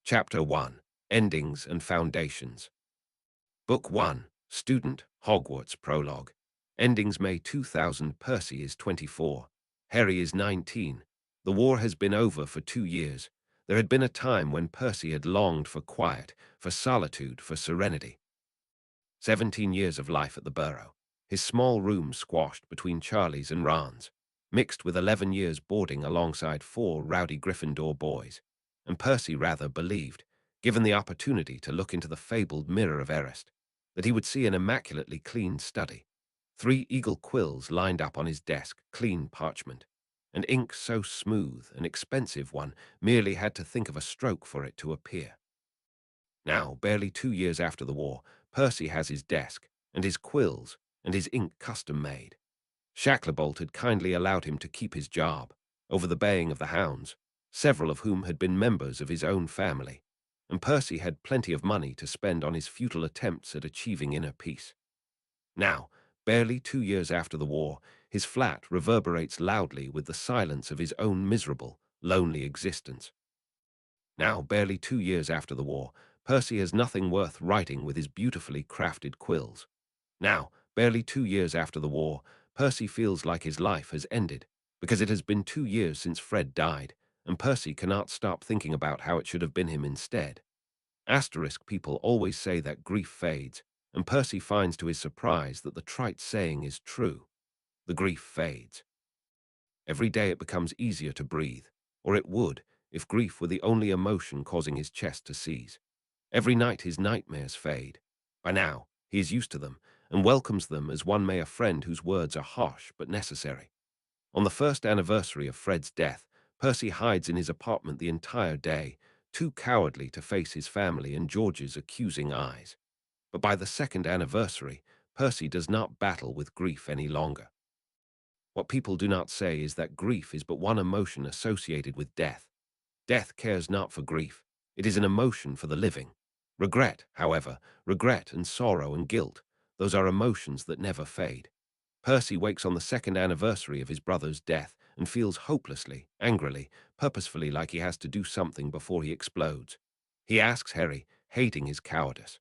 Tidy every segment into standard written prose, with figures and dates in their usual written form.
Chapter 1. Endings and Foundations. Book 1. Student, Hogwarts Prologue. Endings May 2000. Percy is 24. Harry is 19. The war has been over for 2 years. There had been a time when Percy had longed for quiet, for solitude, for serenity. 17 years of life at the Burrow. His small room squashed between Charlie's and Ron's, mixed with 11 years boarding alongside 4 rowdy Gryffindor boys. And Percy rather believed, given the opportunity to look into the fabled mirror of Erist, that he would see an immaculately clean study. 3 eagle quills lined up on his desk, clean parchment, and ink so smooth, an expensive one merely had to think of a stroke for it to appear. Now, barely 2 years after the war, Percy has his desk, and his quills, and his ink custom-made. Shacklebolt had kindly allowed him to keep his job, over the baying of the hounds, several of whom had been members of his own family, and Percy had plenty of money to spend on his futile attempts at achieving inner peace. Now, barely 2 years after the war, his flat reverberates loudly with the silence of his own miserable, lonely existence. Now, barely 2 years after the war, Percy has nothing worth writing with his beautifully crafted quills. Now, barely 2 years after the war, Percy feels like his life has ended, because it has been 2 years since Fred died, and Percy cannot stop thinking about how it should have been him instead. Asterisk people always say that grief fades, and Percy finds to his surprise that the trite saying is true. The grief fades. Every day it becomes easier to breathe, or it would, if grief were the only emotion causing his chest to seize. Every night his nightmares fade. By now, he is used to them, and welcomes them as one may a friend whose words are harsh but necessary. On the first anniversary of Fred's death, Percy hides in his apartment the entire day, too cowardly to face his family and George's accusing eyes. But by the second anniversary, Percy does not battle with grief any longer. What people do not say is that grief is but one emotion associated with death. Death cares not for grief. It is an emotion for the living. Regret, however, regret and sorrow and guilt, those are emotions that never fade. Percy wakes on the second anniversary of his brother's death and feels hopelessly, angrily, purposefully like he has to do something before he explodes. He asks Harry, hating his cowardice.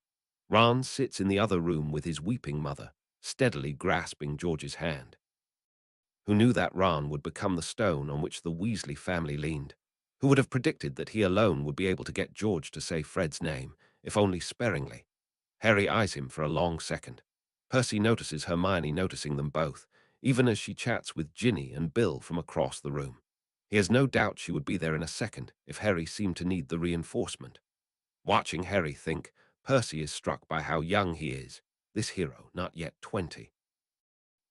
Ron sits in the other room with his weeping mother, steadily grasping George's hand. Who knew that Ron would become the stone on which the Weasley family leaned? Who would have predicted that he alone would be able to get George to say Fred's name, if only sparingly? Harry eyes him for a long second. Percy notices Hermione noticing them both, even as she chats with Ginny and Bill from across the room. He has no doubt she would be there in a second if Harry seemed to need the reinforcement. Watching Harry think, Percy is struck by how young he is, this hero, not yet 20.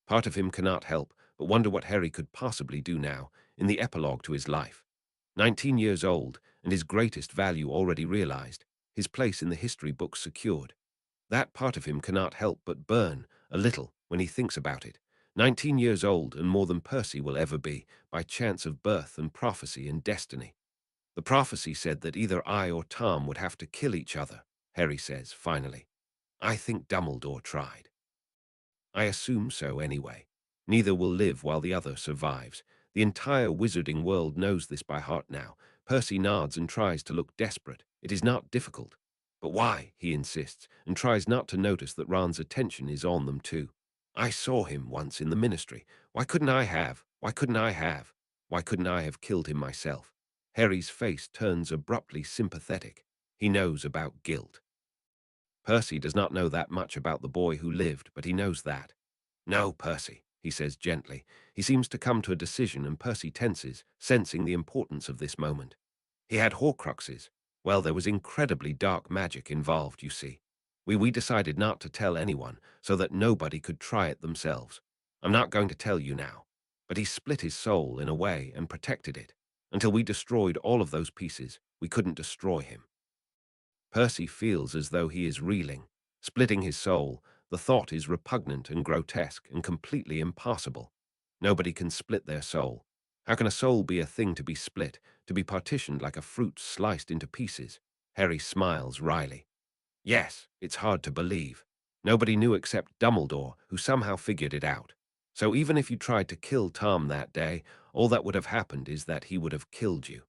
Part of him cannot help but wonder what Harry could possibly do now, in the epilogue to his life. 19 years old, and his greatest value already realized, his place in the history books secured. That part of him cannot help but burn, a little, when he thinks about it. 19 years old and more than Percy will ever be, by chance of birth and prophecy and destiny. The prophecy said that either I or Tom would have to kill each other, Harry says, finally. I think Dumbledore tried. I assume so anyway. Neither will live while the other survives. The entire wizarding world knows this by heart now. Percy nods and tries to look desperate. It is not difficult. But why, he insists, and tries not to notice that Ron's attention is on them too. I saw him once in the ministry. Why couldn't I have? Why couldn't I have? Why couldn't I have killed him myself? Harry's face turns abruptly sympathetic. He knows about guilt. Percy does not know that much about the boy who lived, but he knows that. No, Percy, he says gently. He seems to come to a decision, and Percy tenses, sensing the importance of this moment. He had Horcruxes. Well, there was incredibly dark magic involved, you see. We decided not to tell anyone, so that nobody could try it themselves. I'm not going to tell you now. But he split his soul in a way and protected it. Until we destroyed all of those pieces, we couldn't destroy him. Percy feels as though he is reeling. Splitting his soul, the thought is repugnant and grotesque and completely impossible. Nobody can split their soul. How can a soul be a thing to be split, to be partitioned like a fruit sliced into pieces? Harry smiles wryly. Yes, it's hard to believe. Nobody knew except Dumbledore, who somehow figured it out. So even if you tried to kill Tom that day, all that would have happened is that he would have killed you.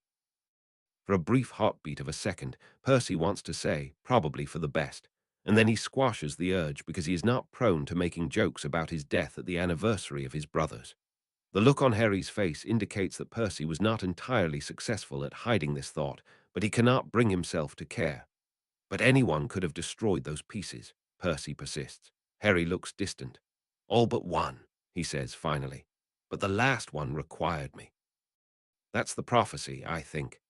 For a brief heartbeat of a second, Percy wants to say, probably for the best, and then he squashes the urge because he is not prone to making jokes about his death at the anniversary of his brother's. The look on Harry's face indicates that Percy was not entirely successful at hiding this thought, but he cannot bring himself to care. But anyone could have destroyed those pieces, Percy persists. Harry looks distant. All but one, he says finally. But the last one required me. That's the prophecy, I think.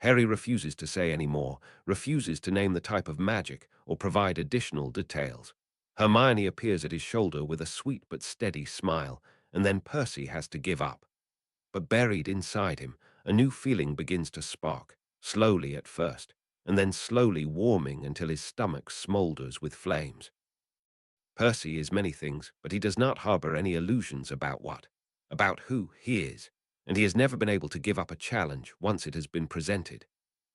Harry refuses to say any more, refuses to name the type of magic or provide additional details. Hermione appears at his shoulder with a sweet but steady smile, and then Percy has to give up. But buried inside him, a new feeling begins to spark, slowly at first, and then slowly warming until his stomach smolders with flames. Percy is many things, but he does not harbor any illusions about who he is, and he has never been able to give up a challenge once it has been presented.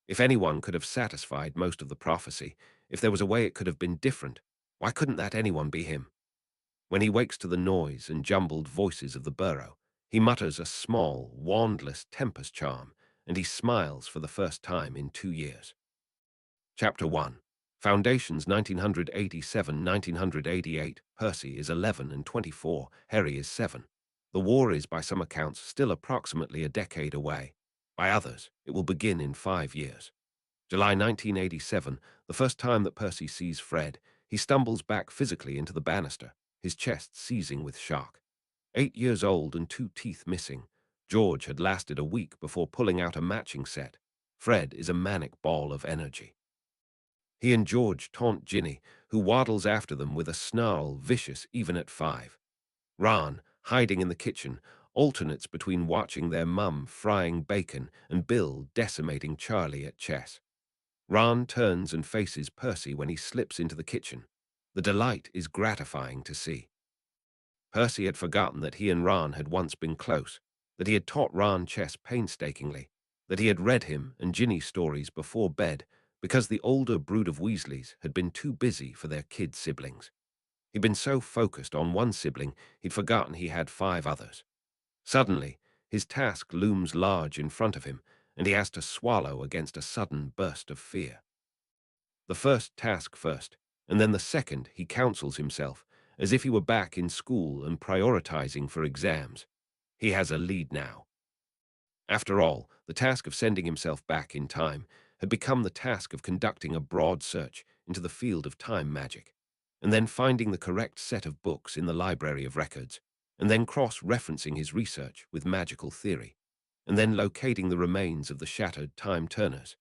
If anyone could have satisfied most of the prophecy, if there was a way it could have been different, why couldn't that anyone be him? When he wakes to the noise and jumbled voices of the burrow, he mutters a small, wandless tempest charm, and he smiles for the first time in 2 years. Chapter 1. Foundations 1987-1988. Percy is 11 and 24. Harry is 7. The war is, by some accounts, still approximately a decade away. By others, it will begin in 5 years. July 1987, the first time that Percy sees Fred, he stumbles back physically into the banister, his chest seizing with shock. 8 years old and 2 teeth missing, George had lasted a week before pulling out a matching set. Fred is a manic ball of energy. He and George taunt Ginny, who waddles after them with a snarl vicious even at 5. Ron, hiding in the kitchen, alternates between watching their mum frying bacon and Bill decimating Charlie at chess. Ron turns and faces Percy when he slips into the kitchen. The delight is gratifying to see. Percy had forgotten that he and Ron had once been close, that he had taught Ron chess painstakingly, that he had read him and Ginny stories before bed because the older brood of Weasleys had been too busy for their kid siblings. He'd been so focused on one sibling, he'd forgotten he had 5 others. Suddenly, his task looms large in front of him, and he has to swallow against a sudden burst of fear. The first task first, and then the second he counsels himself, as if he were back in school and prioritizing for exams. He has a lead now. After all, the task of sending himself back in time had become the task of conducting a broad search into the field of time magic, and then finding the correct set of books in the library of records, and then cross-referencing his research with magical theory, and then locating the remains of the shattered time-turners,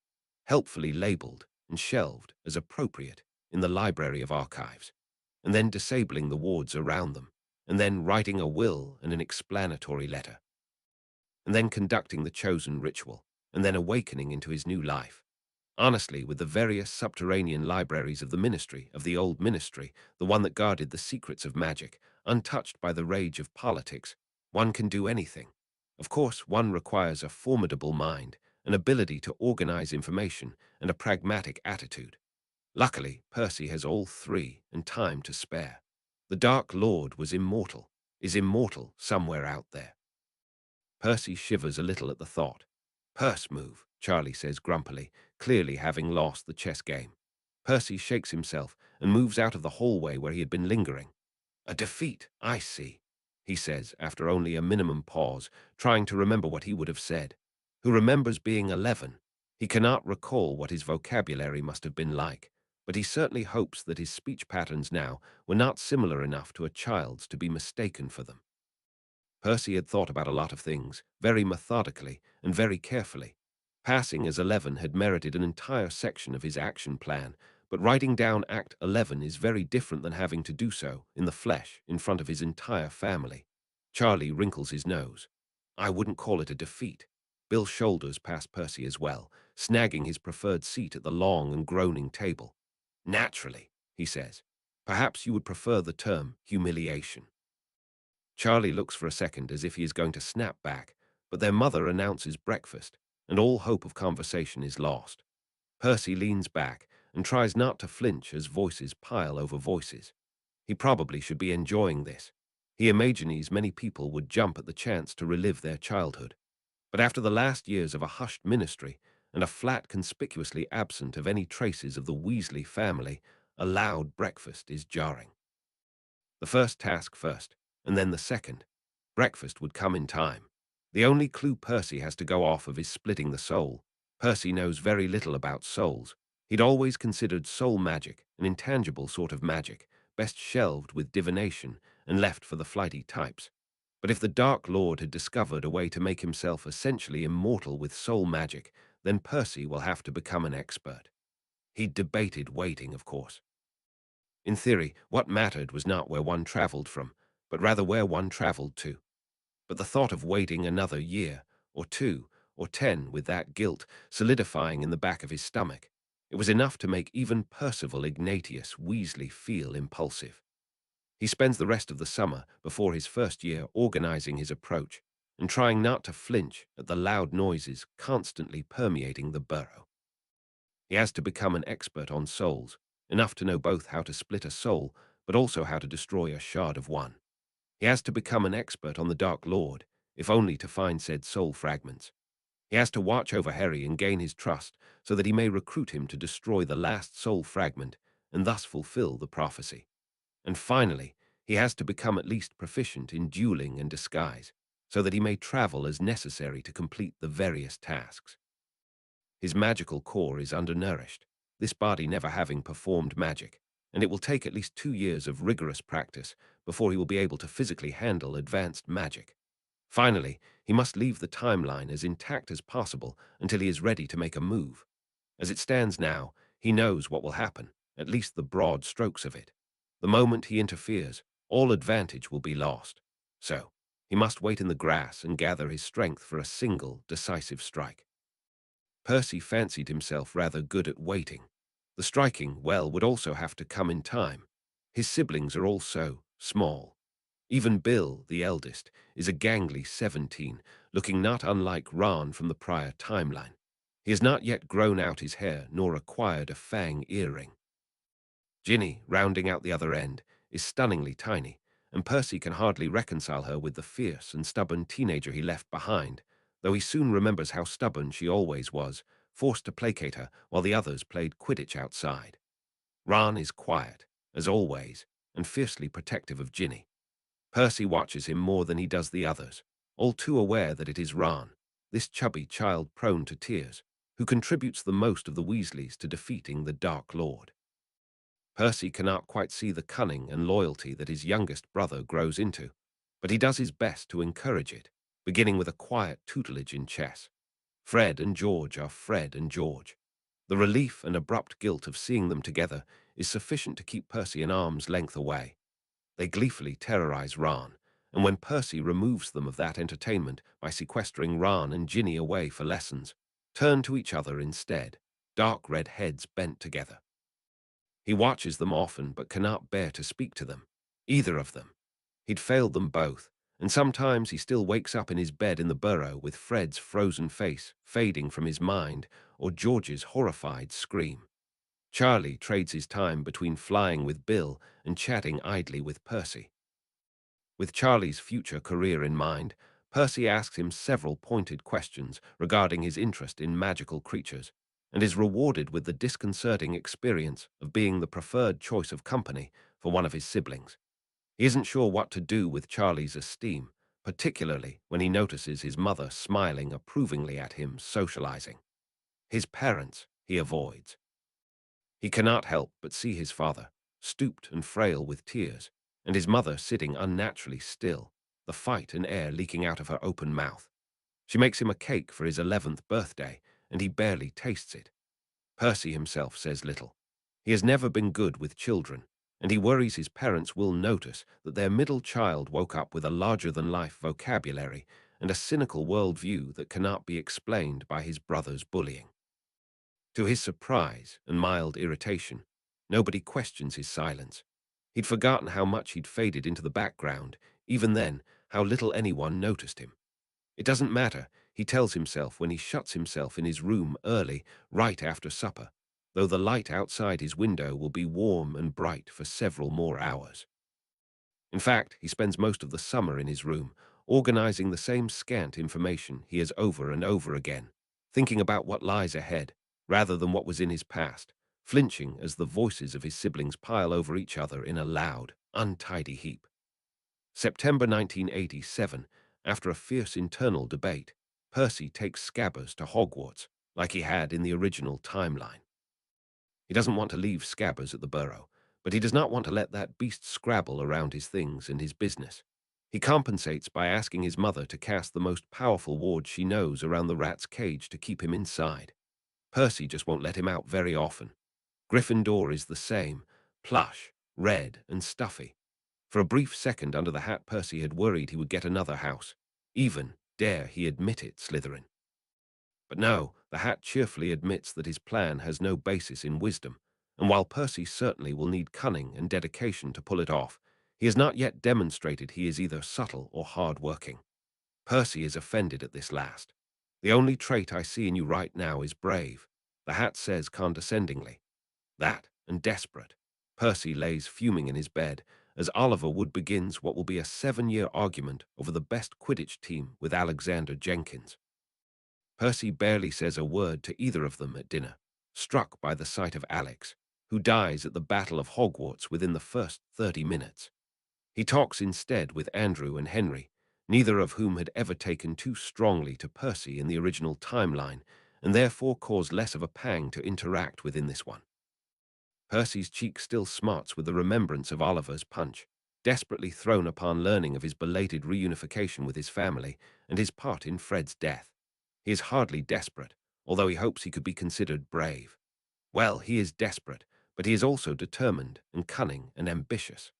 helpfully labeled and shelved as appropriate in the Library of Archives, and then disabling the wards around them, and then writing a will and an explanatory letter, and then conducting the chosen ritual, and then awakening into his new life. Honestly, with the various subterranean libraries of the ministry, of the old ministry, the one that guarded the secrets of magic, untouched by the rage of politics, one can do anything. Of course, one requires a formidable mind, an ability to organize information, and a pragmatic attitude. Luckily, Percy has all 3 and time to spare. The Dark Lord was immortal, is immortal somewhere out there. Percy shivers a little at the thought. "Purse move," Charlie says grumpily, clearly having lost the chess game. Percy shakes himself and moves out of the hallway where he had been lingering. "A defeat, I see," he says after only a minimum pause, trying to remember what he would have said. Who remembers being 11? He cannot recall what his vocabulary must have been like, but he certainly hopes that his speech patterns now were not similar enough to a child's to be mistaken for them. Percy had thought about a lot of things, very methodically and very carefully. Passing as 11 had merited an entire section of his action plan, but writing down Act 11 is very different than having to do so, in the flesh, in front of his entire family. Charlie wrinkles his nose. "I wouldn't call it a defeat." Bill shoulders past Percy as well, snagging his preferred seat at the long and groaning table. "Naturally," he says. "Perhaps you would prefer the term humiliation." Charlie looks for a second as if he is going to snap back, but their mother announces breakfast, and all hope of conversation is lost. Percy leans back and tries not to flinch as voices pile over voices. He probably should be enjoying this. He imagines many people would jump at the chance to relive their childhood. But after the last years of a hushed ministry, and a flat conspicuously absent of any traces of the Weasley family, a loud breakfast is jarring. The first task first, and then the second. Breakfast would come in time. The only clue Percy has to go off of is splitting the soul. Percy knows very little about souls. He'd always considered soul magic, an intangible sort of magic, best shelved with divination and left for the flighty types. But if the Dark Lord had discovered a way to make himself essentially immortal with soul magic, then Percy will have to become an expert. He'd debated waiting, of course. In theory, what mattered was not where one traveled from, but rather where one traveled to. But the thought of waiting another year, or 2, or 10 with that guilt solidifying in the back of his stomach, it was enough to make even Percival Ignatius Weasley feel impulsive. He spends the rest of the summer before his first year organizing his approach and trying not to flinch at the loud noises constantly permeating the burrow. He has to become an expert on souls, enough to know both how to split a soul but also how to destroy a shard of one. He has to become an expert on the Dark Lord, if only to find said soul fragments. He has to watch over Harry and gain his trust so that he may recruit him to destroy the last soul fragment and thus fulfill the prophecy. And finally, he has to become at least proficient in dueling and disguise so that he may travel as necessary to complete the various tasks. His magical core is undernourished, this body never having performed magic, and it will take at least 2 years of rigorous practice before he will be able to physically handle advanced magic. Finally, he must leave the timeline as intact as possible until he is ready to make a move. As it stands now, he knows what will happen, at least the broad strokes of it. The moment he interferes, all advantage will be lost. So, he must wait in the grass and gather his strength for a single, decisive strike. Percy fancied himself rather good at waiting. The striking, well, would also have to come in time. His siblings are all so small. Even Bill, the eldest, is a gangly 17, looking not unlike Ron from the prior timeline. He has not yet grown out his hair nor acquired a fang earring. Ginny, rounding out the other end, is stunningly tiny, and Percy can hardly reconcile her with the fierce and stubborn teenager he left behind, though he soon remembers how stubborn she always was, forced to placate her while the others played Quidditch outside. Ron is quiet, as always, and fiercely protective of Ginny. Percy watches him more than he does the others, all too aware that it is Ron, this chubby child prone to tears, who contributes the most of the Weasleys to defeating the Dark Lord. Percy cannot quite see the cunning and loyalty that his youngest brother grows into, but he does his best to encourage it, beginning with a quiet tutelage in chess. Fred and George are Fred and George. The relief and abrupt guilt of seeing them together is sufficient to keep Percy an arm's length away. They gleefully terrorize Ron, and when Percy removes them of that entertainment by sequestering Ron and Ginny away for lessons, turn to each other instead, dark red heads bent together. He watches them often but cannot bear to speak to them, either of them. He'd failed them both, and sometimes he still wakes up in his bed in the burrow with Fred's frozen face fading from his mind or George's horrified scream. Charlie trades his time between flying with Bill and chatting idly with Percy. With Charlie's future career in mind, Percy asks him several pointed questions regarding his interest in magical creatures, and is rewarded with the disconcerting experience of being the preferred choice of company for one of his siblings. He isn't sure what to do with Charlie's esteem, particularly when he notices his mother smiling approvingly at him socializing. His parents he avoids. He cannot help but see his father, stooped and frail with tears, and his mother sitting unnaturally still, the fight and air leaking out of her open mouth. She makes him a cake for his 11th birthday, and he barely tastes it. Percy himself says little. He has never been good with children, and he worries his parents will notice that their middle child woke up with a larger-than-life vocabulary and a cynical worldview that cannot be explained by his brother's bullying. To his surprise and mild irritation, nobody questions his silence. He'd forgotten how much he'd faded into the background, even then, how little anyone noticed him. It doesn't matter, he tells himself when he shuts himself in his room early, right after supper, though the light outside his window will be warm and bright for several more hours. In fact, he spends most of the summer in his room, organizing the same scant information he has over and over again, thinking about what lies ahead, rather than what was in his past, flinching as the voices of his siblings pile over each other in a loud, untidy heap. September 1987, after a fierce internal debate, Percy takes Scabbers to Hogwarts, like he had in the original timeline. He doesn't want to leave Scabbers at the Burrow, but he does not want to let that beast scrabble around his things and his business. He compensates by asking his mother to cast the most powerful ward she knows around the rat's cage to keep him inside. Percy just won't let him out very often. Gryffindor is the same, plush, red, and stuffy. For a brief second under the hat, Percy had worried he would get another house. Even, dare he admit it, Slytherin. But no, the hat cheerfully admits that his plan has no basis in wisdom, and while Percy certainly will need cunning and dedication to pull it off, he has not yet demonstrated he is either subtle or hard-working. Percy is offended at this last. "The only trait I see in you right now is brave," the hat says condescendingly. That, and desperate. Percy lays fuming in his bed as Oliver Wood begins what will be a 7-year argument over the best Quidditch team with Alexander Jenkins. Percy barely says a word to either of them at dinner, struck by the sight of Alex, who dies at the Battle of Hogwarts within the first 30 minutes. He talks instead with Andrew and Henry, neither of whom had ever taken too strongly to Percy in the original timeline, and therefore cause less of a pang to interact with in this one. Percy's cheek still smarts with the remembrance of Oliver's punch, desperately thrown upon learning of his belated reunification with his family and his part in Fred's death. He is hardly desperate, although he hopes he could be considered brave. Well, he is desperate, but he is also determined and cunning and ambitious.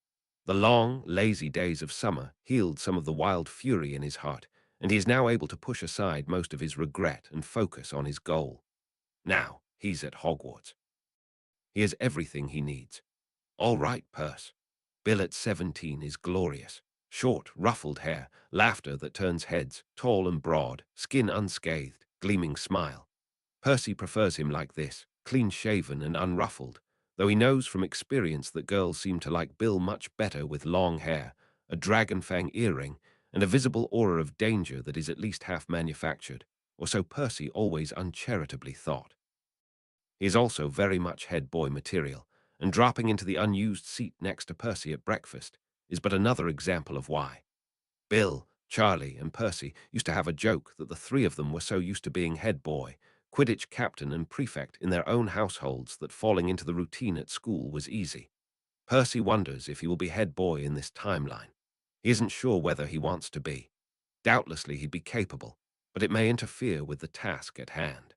The long, lazy days of summer healed some of the wild fury in his heart, and he is now able to push aside most of his regret and focus on his goal. Now, he's at Hogwarts. He has everything he needs. All right, Perce. Bill at 17 is glorious. Short, ruffled hair, laughter that turns heads, tall and broad, skin unscathed, gleaming smile. Percy prefers him like this, clean-shaven and unruffled, though he knows from experience that girls seem to like Bill much better with long hair, a dragonfang earring, and a visible aura of danger that is at least half manufactured, or so Percy always uncharitably thought. He is also very much head boy material, and dropping into the unused seat next to Percy at breakfast is but another example of why. Bill, Charlie, and Percy used to have a joke that the three of them were so used to being head boy, Quidditch captain, and prefect in their own households that falling into the routine at school was easy. Percy wonders if he will be head boy in this timeline. He isn't sure whether he wants to be. Doubtlessly he'd be capable, but it may interfere with the task at hand.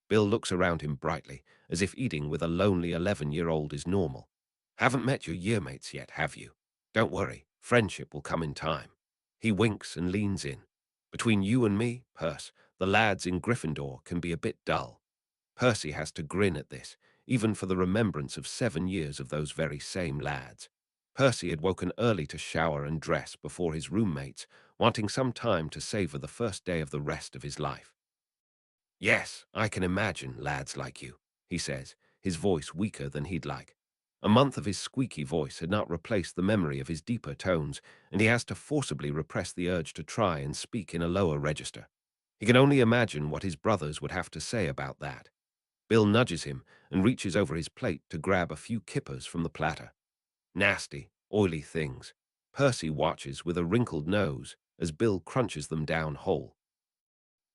Bill looks around him brightly, as if eating with a lonely 11-year-old is normal. "Haven't met your yearmates yet, have you? Don't worry, friendship will come in time." He winks and leans in. "Between you and me, Perce, the lads in Gryffindor can be a bit dull." Percy has to grin at this, even for the remembrance of 7 years of those very same lads. Percy had woken early to shower and dress before his roommates, wanting some time to savor the first day of the rest of his life. "Yes, I can imagine lads like you," he says, his voice weaker than he'd like. A month of his squeaky voice had not replaced the memory of his deeper tones, and he has to forcibly repress the urge to try and speak in a lower register. He can only imagine what his brothers would have to say about that. Bill nudges him and reaches over his plate to grab a few kippers from the platter. Nasty, oily things. Percy watches with a wrinkled nose as Bill crunches them down whole.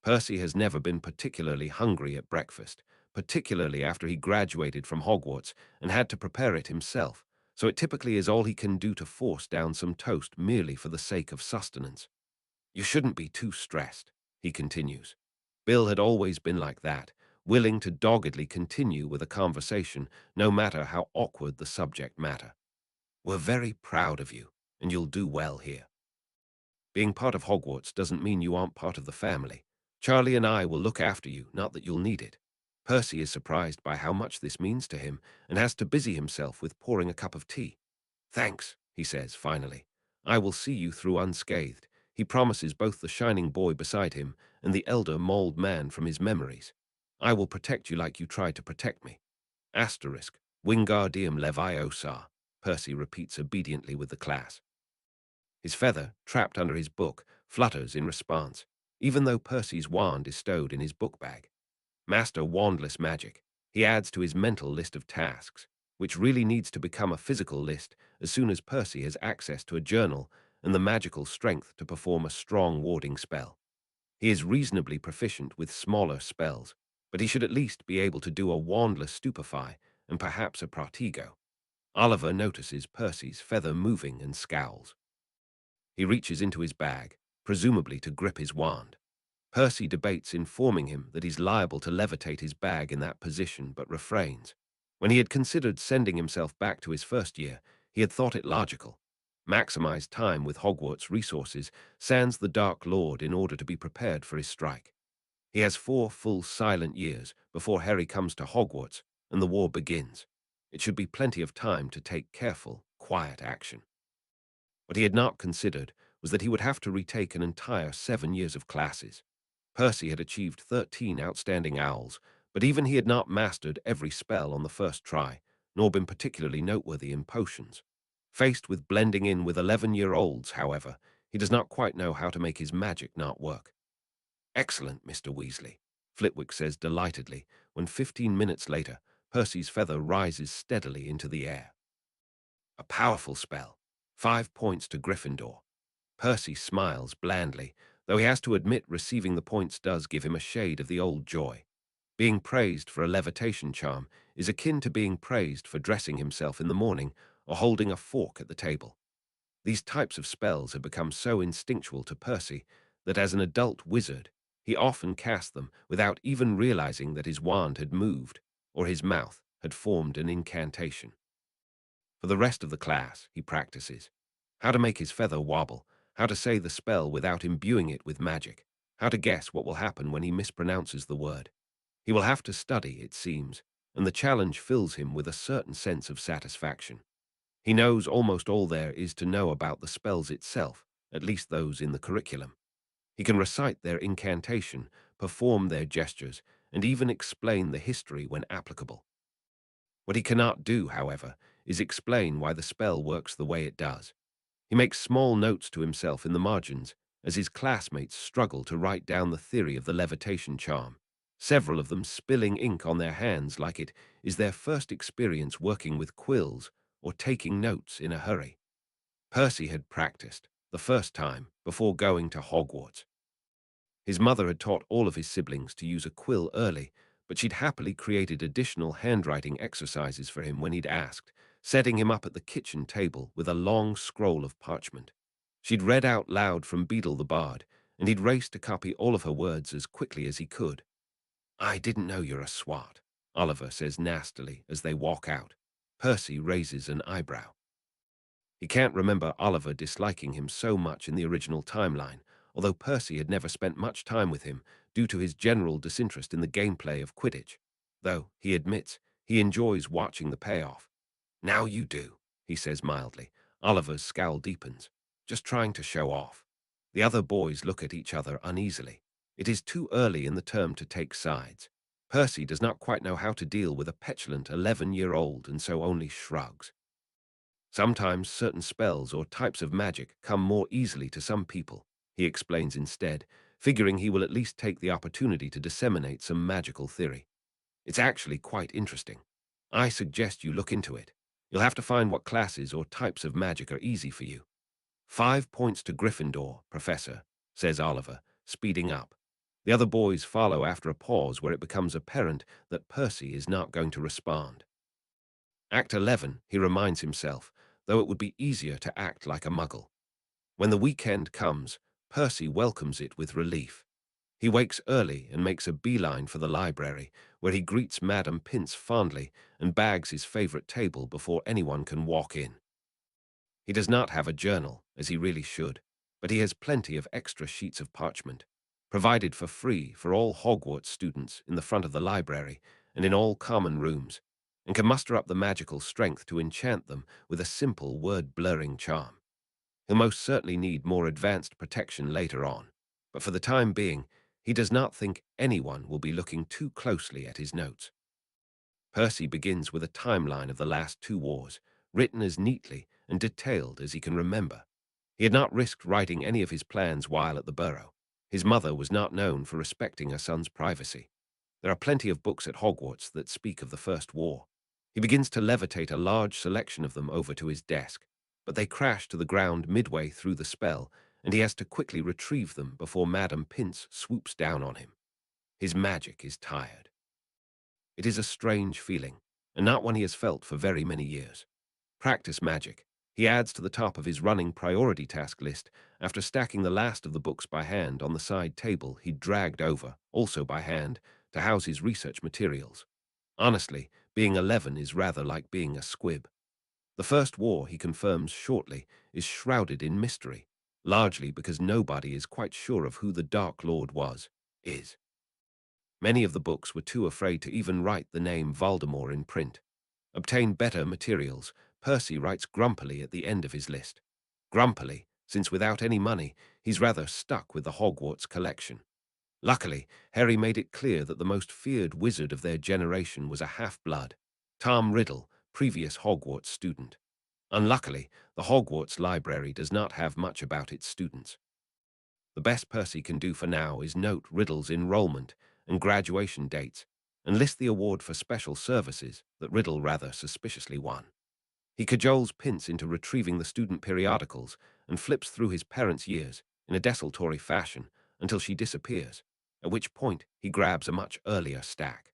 Percy has never been particularly hungry at breakfast, particularly after he graduated from Hogwarts and had to prepare it himself, so it typically is all he can do to force down some toast merely for the sake of sustenance. "You shouldn't be too stressed," he continues. Bill had always been like that, willing to doggedly continue with a conversation, no matter how awkward the subject matter. "We're very proud of you, and you'll do well here. Being part of Hogwarts doesn't mean you aren't part of the family. Charlie and I will look after you, not that you'll need it." Percy is surprised by how much this means to him and has to busy himself with pouring a cup of tea. "Thanks," he says finally. "I will see you through unscathed." He promises both the shining boy beside him and the elder mauled man from his memories. "I will protect you like you tried to protect me." Asterisk, Wingardium Leviosa, Percy repeats obediently with the class. His feather, trapped under his book, flutters in response. even though Percy's wand is stowed in his book bag. Master wandless magic, he adds to his mental list of tasks, which really needs to become a physical list as soon as Percy has access to a journal and the magical strength to perform a strong warding spell. He is reasonably proficient with smaller spells, but he should at least be able to do a wandless stupefy and perhaps a protego. Oliver notices Percy's feather moving and scowls. He reaches into his bag, presumably to grip his wand. Percy debates informing him that he's liable to levitate his bag in that position, but refrains. When he had considered sending himself back to his first year, he had thought it logical. Maximize time with Hogwarts resources, sans the Dark Lord in order to be prepared for his strike. He has 4 full silent years before Harry comes to Hogwarts and the war begins. It should be plenty of time to take careful, quiet action. What he had not considered was that he would have to retake an entire 7 years of classes. Percy had achieved 13 outstanding owls, but even he had not mastered every spell on the first try, nor been particularly noteworthy in potions. Faced with blending in with 11-year-olds, however, he does not quite know how to make his magic not work. "Excellent, Mr. Weasley," Flitwick says delightedly, when 15 minutes later, Percy's feather rises steadily into the air. "A powerful spell. 5 points to Gryffindor." Percy smiles blandly, though he has to admit receiving the points does give him a shade of the old joy. Being praised for a levitation charm is akin to being praised for dressing himself in the morning or holding a fork at the table. These types of spells have become so instinctual to Percy that as an adult wizard, he often cast them without even realizing that his wand had moved or his mouth had formed an incantation. For the rest of the class, he practices how to make his feather wobble, how to say the spell without imbuing it with magic, how to guess what will happen when he mispronounces the word. He will have to study, it seems, and the challenge fills him with a certain sense of satisfaction. He knows almost all there is to know about the spells itself, at least those in the curriculum. He can recite their incantation, perform their gestures, and even explain the history when applicable. What he cannot do, however, is explain why the spell works the way it does. He makes small notes to himself in the margins as his classmates struggle to write down the theory of the levitation charm, several of them spilling ink on their hands like it is their first experience working with quills or taking notes in a hurry. Percy had practiced, the first time, before going to Hogwarts. His mother had taught all of his siblings to use a quill early, but she'd happily created additional handwriting exercises for him when he'd asked, setting him up at the kitchen table with a long scroll of parchment. She'd read out loud from Beedle the Bard, and he'd raced to copy all of her words as quickly as he could. "I didn't know you're a swot," Oliver says nastily as they walk out. Percy raises an eyebrow. He can't remember Oliver disliking him so much in the original timeline, although Percy had never spent much time with him due to his general disinterest in the gameplay of Quidditch, though, he admits, he enjoys watching the payoff. "Now you do," he says mildly. Oliver's scowl deepens. "Just trying to show off." The other boys look at each other uneasily. It is too early in the term to take sides. Percy does not quite know how to deal with a petulant 11-year-old and so only shrugs. Sometimes certain spells or types of magic come more easily to some people, he explains instead, figuring he will at least take the opportunity to disseminate some magical theory. It's actually quite interesting. I suggest you look into it. You'll have to find what classes or types of magic are easy for you. 5 points to Gryffindor, Professor, says Oliver, speeding up. The other boys follow after a pause where it becomes apparent that Percy is not going to respond. Act 11, he reminds himself, though it would be easier to act like a muggle. When the weekend comes, Percy welcomes it with relief. He wakes early and makes a beeline for the library, where he greets Madame Pince fondly and bags his favorite table before anyone can walk in. He does not have a journal, as he really should, but he has plenty of extra sheets of parchment, provided for free for all Hogwarts students in the front of the library and in all common rooms, and can muster up the magical strength to enchant them with a simple word-blurring charm. He'll most certainly need more advanced protection later on, but for the time being, he does not think anyone will be looking too closely at his notes. Percy begins with a timeline of the last 2 wars, written as neatly and detailed as he can remember. He had not risked writing any of his plans while at the Burrow. His mother was not known for respecting her son's privacy. There are plenty of books at Hogwarts that speak of the First War. He begins to levitate a large selection of them over to his desk, but they crash to the ground midway through the spell, and he has to quickly retrieve them before Madame Pince swoops down on him. His magic is tired. It is a strange feeling, and not one he has felt for very many years. Practice magic. He adds to the top of his running priority task list after stacking the last of the books by hand on the side table he'd dragged over, also by hand, to house his research materials. Honestly, being 11 is rather like being a squib. The First War, he confirms shortly, is shrouded in mystery, largely because nobody is quite sure of who the Dark Lord is. Many of the books were too afraid to even write the name Voldemort in print. Obtain better materials, Percy writes grumpily at the end of his list. Grumpily, since without any money, he's rather stuck with the Hogwarts collection. Luckily, Harry made it clear that the most feared wizard of their generation was a half-blood, Tom Riddle, previous Hogwarts student. Unluckily, the Hogwarts library does not have much about its students. The best Percy can do for now is note Riddle's enrollment and graduation dates, and list the award for special services that Riddle rather suspiciously won. He cajoles Pince into retrieving the student periodicals and flips through his parents' years in a desultory fashion until she disappears, at which point he grabs a much earlier stack.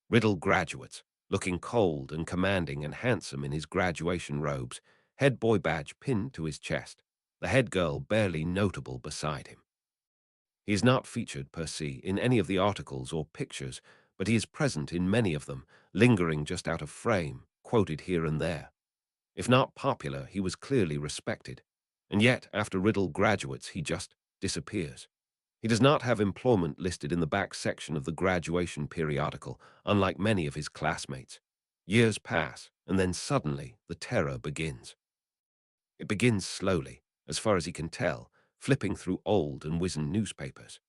Riddle graduates, looking cold and commanding and handsome in his graduation robes, head boy badge pinned to his chest, the head girl barely notable beside him. He is not featured, per se, in any of the articles or pictures, but he is present in many of them, lingering just out of frame, quoted here and there. If not popular, he was clearly respected, and yet, after Riddle graduates, he just disappears. He does not have employment listed in the back section of the graduation periodical, unlike many of his classmates. Years pass, and then suddenly the terror begins. It begins slowly, as far as he can tell, flipping through old and wizened newspapers.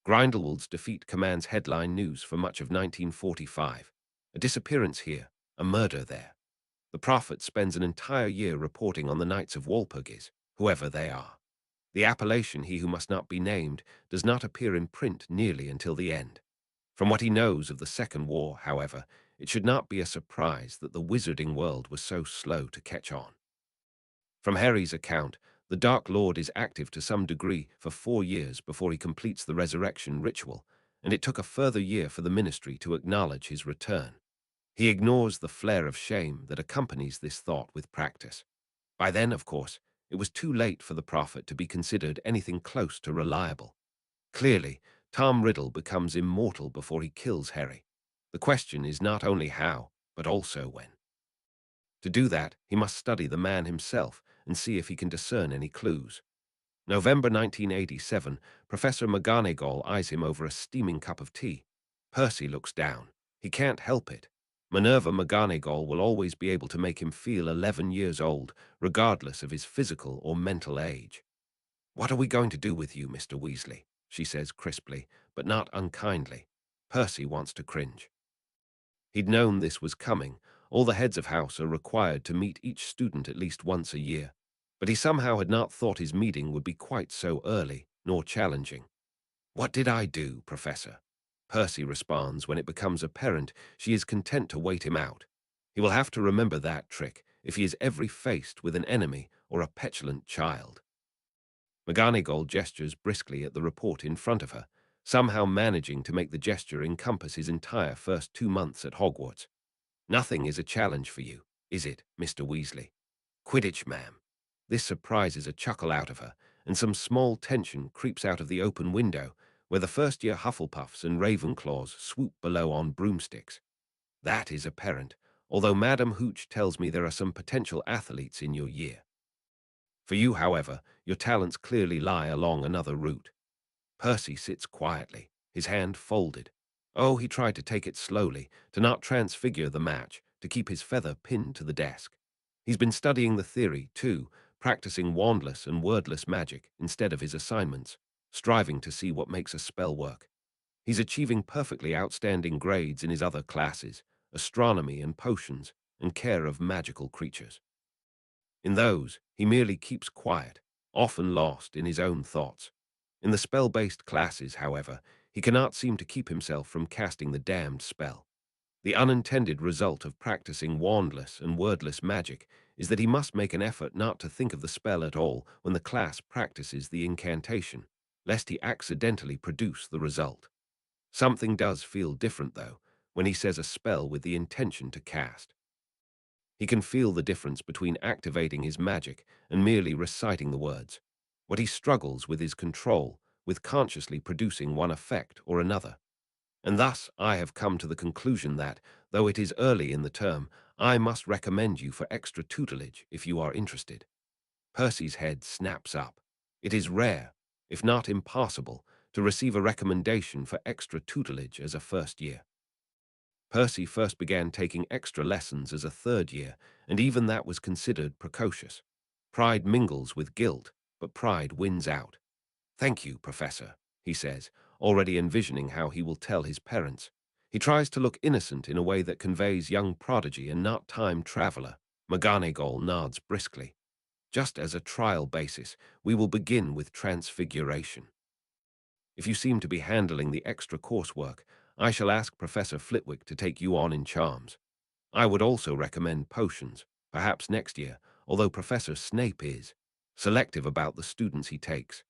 Grindelwald's defeat commands headline news for much of 1945. A disappearance here, a murder there. The prophet spends an entire year reporting on the Knights of Walpurgis, whoever they are. The appellation, he who must not be named, does not appear in print nearly until the end. From what he knows of the Second War, however, it should not be a surprise that the wizarding world was so slow to catch on. From Harry's account, the Dark Lord is active to some degree for 4 years before he completes the resurrection ritual, and it took a further year for the Ministry to acknowledge his return. He ignores the flare of shame that accompanies this thought with practice. By then, of course, it was too late for the prophet to be considered anything close to reliable. Clearly, Tom Riddle becomes immortal before he kills Harry. The question is not only how, but also when. To do that, he must study the man himself and see if he can discern any clues. November 1987, Professor McGonagall eyes him over a steaming cup of tea. Percy looks down. He can't help it. Minerva McGonagall will always be able to make him feel 11 years old, regardless of his physical or mental age. "What are we going to do with you, Mr. Weasley?" she says crisply, but not unkindly. Percy wants to cringe. He'd known this was coming. All the heads of house are required to meet each student at least once a year, but he somehow had not thought his meeting would be quite so early, nor challenging. "What did I do, Professor?" Percy responds when it becomes apparent she is content to wait him out. He will have to remember that trick if he is ever faced with an enemy or a petulant child. McGonagall gestures briskly at the report in front of her, somehow managing to make the gesture encompass his entire first 2 months at Hogwarts. "Nothing is a challenge for you, is it, Mr. Weasley?" "Quidditch, ma'am." This surprises a chuckle out of her, and some small tension creeps out of the open window, where the first-year Hufflepuffs and Ravenclaws swoop below on broomsticks. That is apparent, although Madam Hooch tells me there are some potential athletes in your year. For you, however, your talents clearly lie along another route. Percy sits quietly, his hand folded. Oh, he tried to take it slowly, to not transfigure the match, to keep his feather pinned to the desk. He's been studying the theory, too, practicing wandless and wordless magic instead of his assignments, striving to see what makes a spell work. He's achieving perfectly outstanding grades in his other classes, astronomy and potions, and care of magical creatures. In those, he merely keeps quiet, often lost in his own thoughts. In the spell-based classes, however, he cannot seem to keep himself from casting the damned spell. The unintended result of practicing wandless and wordless magic is that he must make an effort not to think of the spell at all when the class practices the incantation, lest he accidentally produce the result. Something does feel different, though, when he says a spell with the intention to cast. He can feel the difference between activating his magic and merely reciting the words. What he struggles with is control, with consciously producing one effect or another. And thus I have come to the conclusion that, though it is early in the term, I must recommend you for extra tutelage if you are interested. Percy's head snaps up. It is rare, if not impossible, to receive a recommendation for extra tutelage as a first year. Percy first began taking extra lessons as a third year, and even that was considered precocious. Pride mingles with guilt, but pride wins out. "Thank you, Professor," he says, already envisioning how he will tell his parents. He tries to look innocent in a way that conveys young prodigy and not time traveler. McGonagall nods briskly. "Just as a trial basis, we will begin with transfiguration. If you seem to be handling the extra coursework, I shall ask Professor Flitwick to take you on in charms. I would also recommend potions, perhaps next year, although Professor Snape is selective about the students he takes."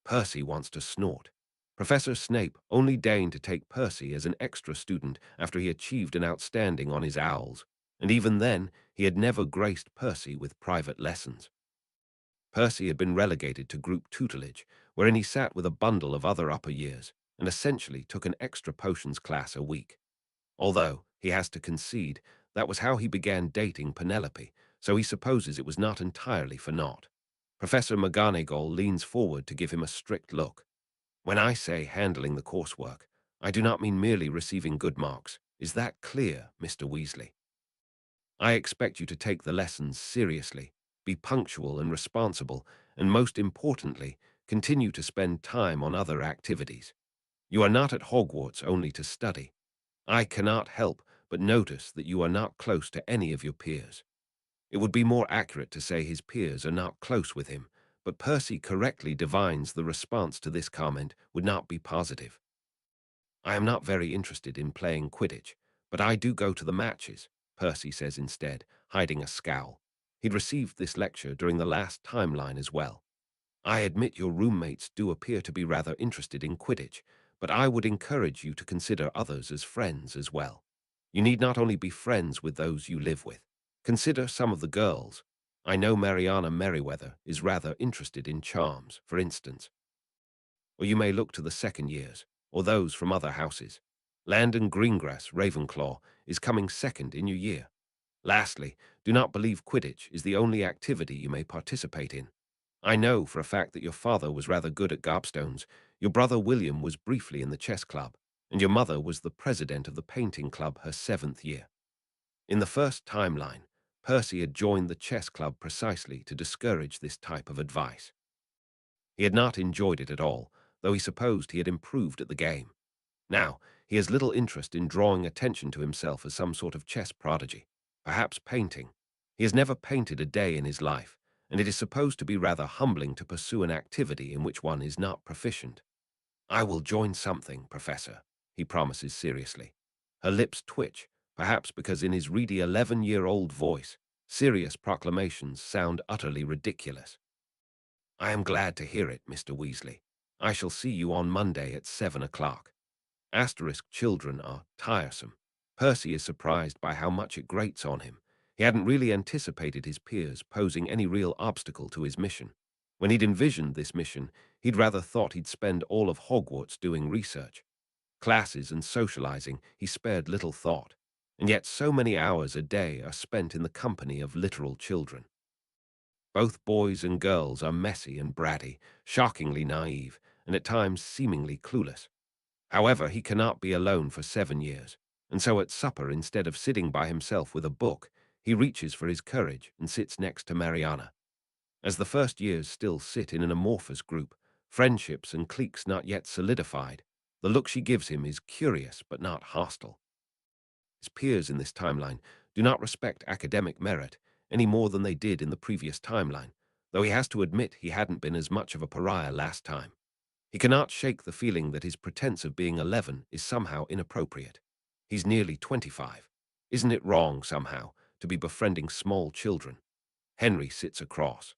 Percy wants to snort. Professor Snape only deigned to take Percy as an extra student after he achieved an outstanding on his owls, and even then he had never graced Percy with private lessons. Percy had been relegated to group tutelage, wherein he sat with a bundle of other upper years, and essentially took an extra potions class a week. Although, he has to concede, that was how he began dating Penelope, so he supposes it was not entirely for naught. Professor McGonagall leans forward to give him a strict look. "When I say handling the coursework, I do not mean merely receiving good marks. Is that clear, Mr. Weasley? I expect you to take the lessons seriously, be punctual and responsible, and most importantly, continue to spend time on other activities. You are not at Hogwarts only to study. I cannot help but notice that you are not close to any of your peers. It would be more accurate to say his peers are not close with him, but Percy correctly divines the response to this comment would not be positive. "I am not very interested in playing Quidditch, but I do go to the matches," Percy says instead, hiding a scowl. He'd received this lecture during the last timeline as well. "I admit your roommates do appear to be rather interested in Quidditch, but I would encourage you to consider others as friends as well. You need not only be friends with those you live with. Consider some of the girls. I know Mariana Merriweather is rather interested in charms, for instance. Or you may look to the second years, or those from other houses. Landon Greengrass, Ravenclaw, is coming second in your year. Lastly, do not believe Quidditch is the only activity you may participate in. I know for a fact that your father was rather good at gobstones, your brother William was briefly in the chess club, and your mother was the president of the painting club her 7th year. In the first timeline, Percy had joined the chess club precisely to discourage this type of advice. He had not enjoyed it at all, though he supposed he had improved at the game. Now, he has little interest in drawing attention to himself as some sort of chess prodigy, perhaps painting. He has never painted a day in his life, and it is supposed to be rather humbling to pursue an activity in which one is not proficient. "I will join something, Professor," he promises seriously. Her lips twitch, perhaps because in his reedy 11-year-old voice, serious proclamations sound utterly ridiculous. "I am glad to hear it, Mr. Weasley. I shall see you on Monday at 7 o'clock. Asterisk children are tiresome. Percy is surprised by how much it grates on him. He hadn't really anticipated his peers posing any real obstacle to his mission. When he'd envisioned this mission, he'd rather thought he'd spend all of Hogwarts doing research. Classes and socializing he spared little thought, and yet so many hours a day are spent in the company of literal children. Both boys and girls are messy and bratty, shockingly naive, and at times seemingly clueless. However, he cannot be alone for 7 years, and so at supper, instead of sitting by himself with a book, he reaches for his courage and sits next to Mariana. As the first years still sit in an amorphous group, friendships and cliques not yet solidified, the look she gives him is curious but not hostile. His peers in this timeline do not respect academic merit any more than they did in the previous timeline, though he has to admit he hadn't been as much of a pariah last time. He cannot shake the feeling that his pretense of being 11 is somehow inappropriate. He's nearly 25. Isn't it wrong, somehow, to be befriending small children? Henry sits across.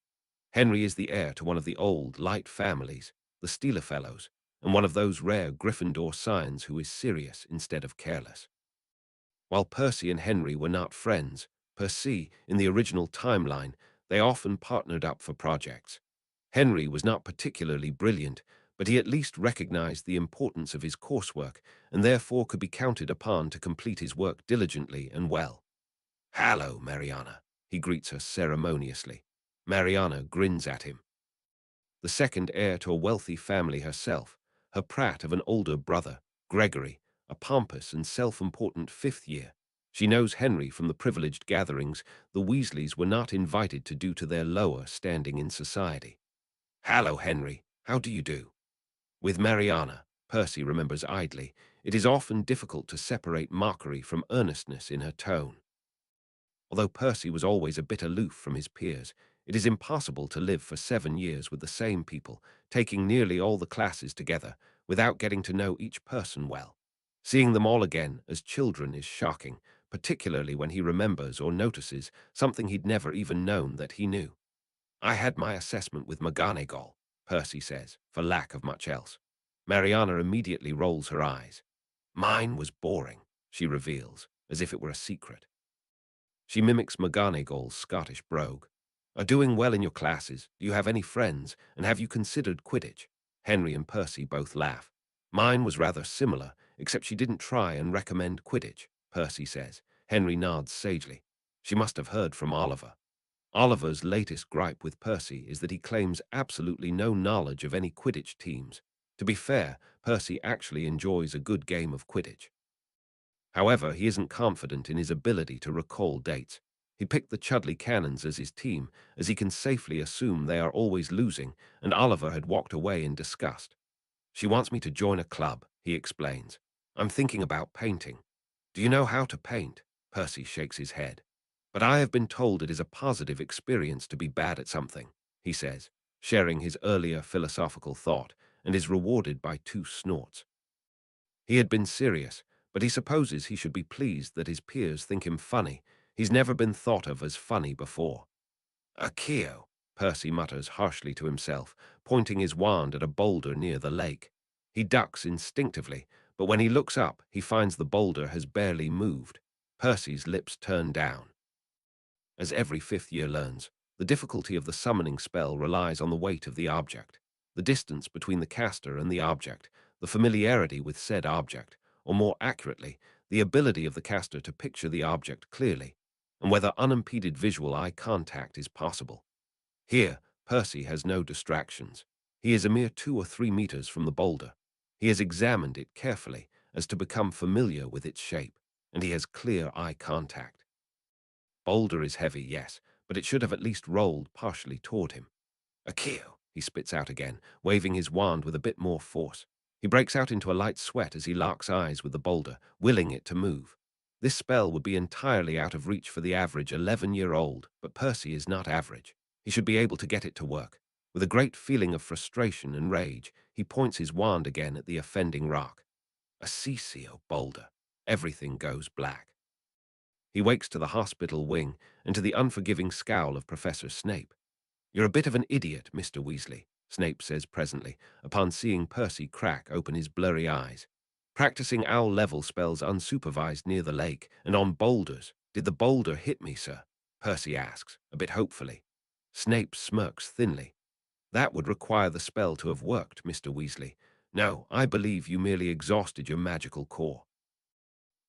Henry is the heir to one of the old, light families, the Steeler Fellows, and one of those rare Gryffindor scions who is serious instead of careless. While Percy and Henry were not friends, Percy, in the original timeline, they often partnered up for projects. Henry was not particularly brilliant, but he at least recognized the importance of his coursework and therefore could be counted upon to complete his work diligently and well. "Hallo, Mariana," he greets her ceremoniously. Mariana grins at him. The second heir to a wealthy family herself, her prat of an older brother, Gregory, a pompous and self-important fifth year. She knows Henry from the privileged gatherings the Weasleys were not invited to due to their lower standing in society. "Hallo, Henry, how do you do?" With Mariana, Percy remembers idly, it is often difficult to separate mockery from earnestness in her tone. Although Percy was always a bit aloof from his peers, it is impossible to live for 7 years with the same people, taking nearly all the classes together, without getting to know each person well. Seeing them all again as children is shocking, particularly when he remembers or notices something he'd never even known that he knew. "I had my assessment with McGonagall," Percy says, for lack of much else. Mariana immediately rolls her eyes. "Mine was boring," she reveals, as if it were a secret. She mimics McGonagall's Scottish brogue. "Are doing well in your classes? Do you have any friends? And have you considered Quidditch?" Henry and Percy both laugh. "Mine was rather similar, except she didn't try and recommend Quidditch," Percy says. Henry nods sagely. She must have heard from Oliver. Oliver's latest gripe with Percy is that he claims absolutely no knowledge of any Quidditch teams. To be fair, Percy actually enjoys a good game of Quidditch. However, he isn't confident in his ability to recall dates. He picked the Chudley Cannons as his team, as he can safely assume they are always losing, and Oliver had walked away in disgust. "She wants me to join a club," he explains. "I'm thinking about painting." "Do you know how to paint?" Percy shakes his head. "But I have been told it is a positive experience to be bad at something," he says, sharing his earlier philosophical thought, and is rewarded by 2 snorts. He had been serious, but he supposes he should be pleased that his peers think him funny. He's never been thought of as funny before. "Akio," Percy mutters harshly to himself, pointing his wand at a boulder near the lake. He ducks instinctively, but when he looks up, he finds the boulder has barely moved. Percy's lips turn down. As every fifth year learns, the difficulty of the summoning spell relies on the weight of the object, the distance between the caster and the object, the familiarity with said object, or more accurately, the ability of the caster to picture the object clearly, and whether unimpeded visual eye contact is possible. Here, Percy has no distractions. He is a mere 2 or 3 meters from the boulder. He has examined it carefully as to become familiar with its shape, and he has clear eye contact. Boulder is heavy, yes, but it should have at least rolled partially toward him. "Akio," he spits out again, waving his wand with a bit more force. He breaks out into a light sweat as he locks eyes with the boulder, willing it to move. This spell would be entirely out of reach for the average 11-year-old, but Percy is not average. He should be able to get it to work. With a great feeling of frustration and rage, he points his wand again at the offending rock. A CCO boulder. Everything goes black. He wakes to the hospital wing and to the unforgiving scowl of Professor Snape. "You're a bit of an idiot, Mr. Weasley," Snape says presently, upon seeing Percy crack open his blurry eyes. "Practicing owl-level spells unsupervised near the lake, and on boulders. Did the boulder hit me, sir?" Percy asks, a bit hopefully. Snape smirks thinly. "That would require the spell to have worked, Mr. Weasley. No, I believe you merely exhausted your magical core.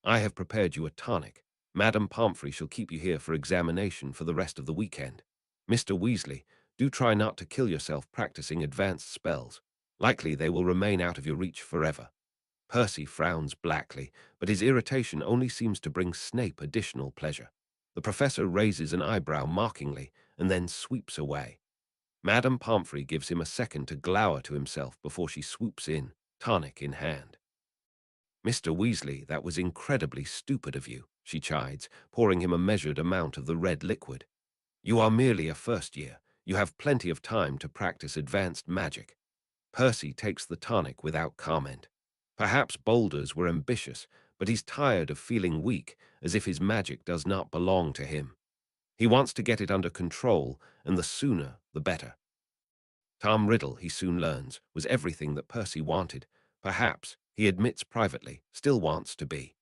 I have prepared you a tonic. Madame Pomfrey shall keep you here for examination for the rest of the weekend. Mr. Weasley, do try not to kill yourself practicing advanced spells. Likely they will remain out of your reach forever." Percy frowns blackly, but his irritation only seems to bring Snape additional pleasure. The professor raises an eyebrow mockingly and then sweeps away. Madame Pomfrey gives him a second to glower to himself before she swoops in, tonic in hand. "Mr. Weasley, that was incredibly stupid of you," she chides, pouring him a measured amount of the red liquid. "You are merely a first year. You have plenty of time to practice advanced magic." Percy takes the tonic without comment. Perhaps boulders were ambitious, but he's tired of feeling weak, as if his magic does not belong to him. He wants to get it under control, and the sooner, the better. Tom Riddle, he soon learns, was everything that Percy wanted. Perhaps, he admits privately, still wants to be.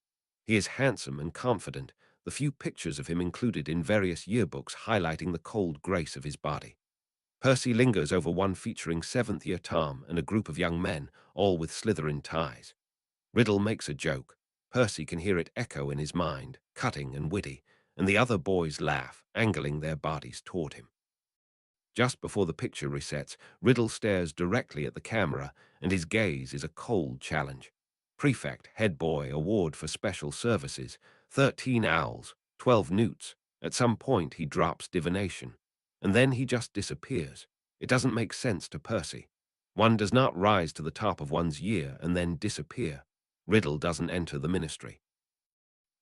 He is handsome and confident, the few pictures of him included in various yearbooks highlighting the cold grace of his body. Percy lingers over one featuring seventh-year Tom and a group of young men, all with Slytherin ties. Riddle makes a joke. Percy can hear it echo in his mind, cutting and witty, and the other boys laugh, angling their bodies toward him. Just before the picture resets, Riddle stares directly at the camera, and his gaze is a cold challenge. Prefect, head boy, award for special services, 13 owls, 12 newts. At some point he drops divination, and then he just disappears. It doesn't make sense to Percy. One does not rise to the top of one's year and then disappear. Riddle doesn't enter the ministry.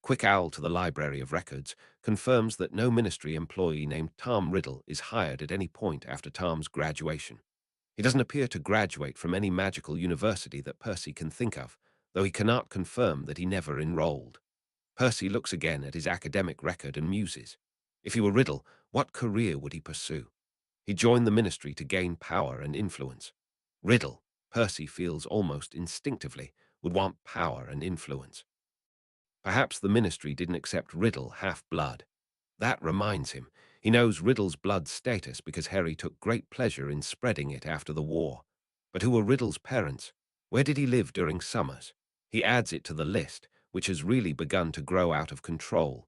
Quick Owl to the Library of Records confirms that no ministry employee named Tom Riddle is hired at any point after Tom's graduation. He doesn't appear to graduate from any magical university that Percy can think of, though he cannot confirm that he never enrolled. Percy looks again at his academic record and muses. If he were Riddle, what career would he pursue? He joined the ministry to gain power and influence. Riddle, Percy feels almost instinctively, would want power and influence. Perhaps the ministry didn't accept Riddle half-blood. That reminds him. He knows Riddle's blood status because Harry took great pleasure in spreading it after the war. But who were Riddle's parents? Where did he live during summers? He adds it to the list, which has really begun to grow out of control.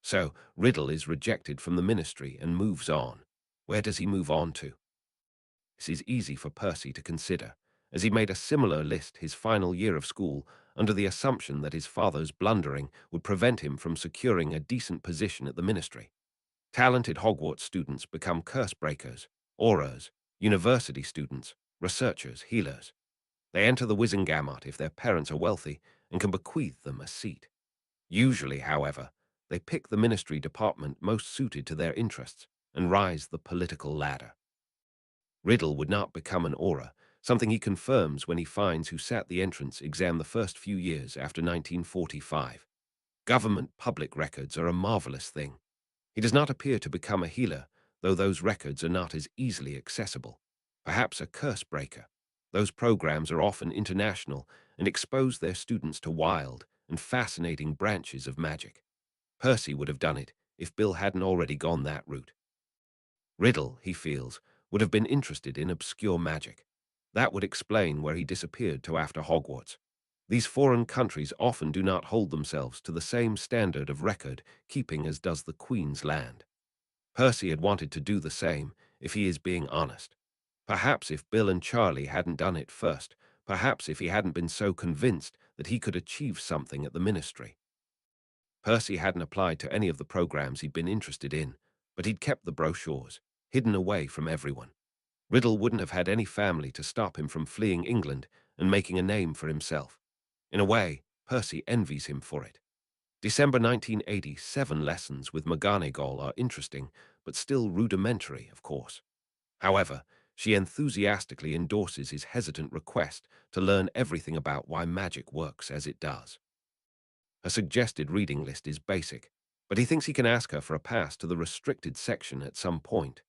So, Riddle is rejected from the ministry and moves on. Where does he move on to? This is easy for Percy to consider, as he made a similar list his final year of school under the assumption that his father's blundering would prevent him from securing a decent position at the ministry. Talented Hogwarts students become curse breakers, aurors, university students, researchers, healers. They enter the Wizengamot if their parents are wealthy and can bequeath them a seat. Usually, however, they pick the ministry department most suited to their interests and rise the political ladder. Riddle would not become an auror, something he confirms when he finds who sat the entrance exam the first few years after 1945. Government public records are a marvelous thing. He does not appear to become a healer, though those records are not as easily accessible. Perhaps a curse breaker. Those programs are often international and expose their students to wild and fascinating branches of magic. Percy would have done it if Bill hadn't already gone that route. Riddle, he feels, would have been interested in obscure magic. That would explain where he disappeared to after Hogwarts. These foreign countries often do not hold themselves to the same standard of record keeping as does the Queen's land. Percy had wanted to do the same, if he is being honest. Perhaps if Bill and Charlie hadn't done it first, perhaps if he hadn't been so convinced that he could achieve something at the ministry. Percy hadn't applied to any of the programs he'd been interested in, but he'd kept the brochures, hidden away from everyone. Riddle wouldn't have had any family to stop him from fleeing England and making a name for himself. In a way, Percy envies him for it. December 1980, 7 lessons with McGonagall are interesting, but still rudimentary, of course. However, she enthusiastically endorses his hesitant request to learn everything about why magic works as it does. Her suggested reading list is basic, but he thinks he can ask her for a pass to the restricted section at some point.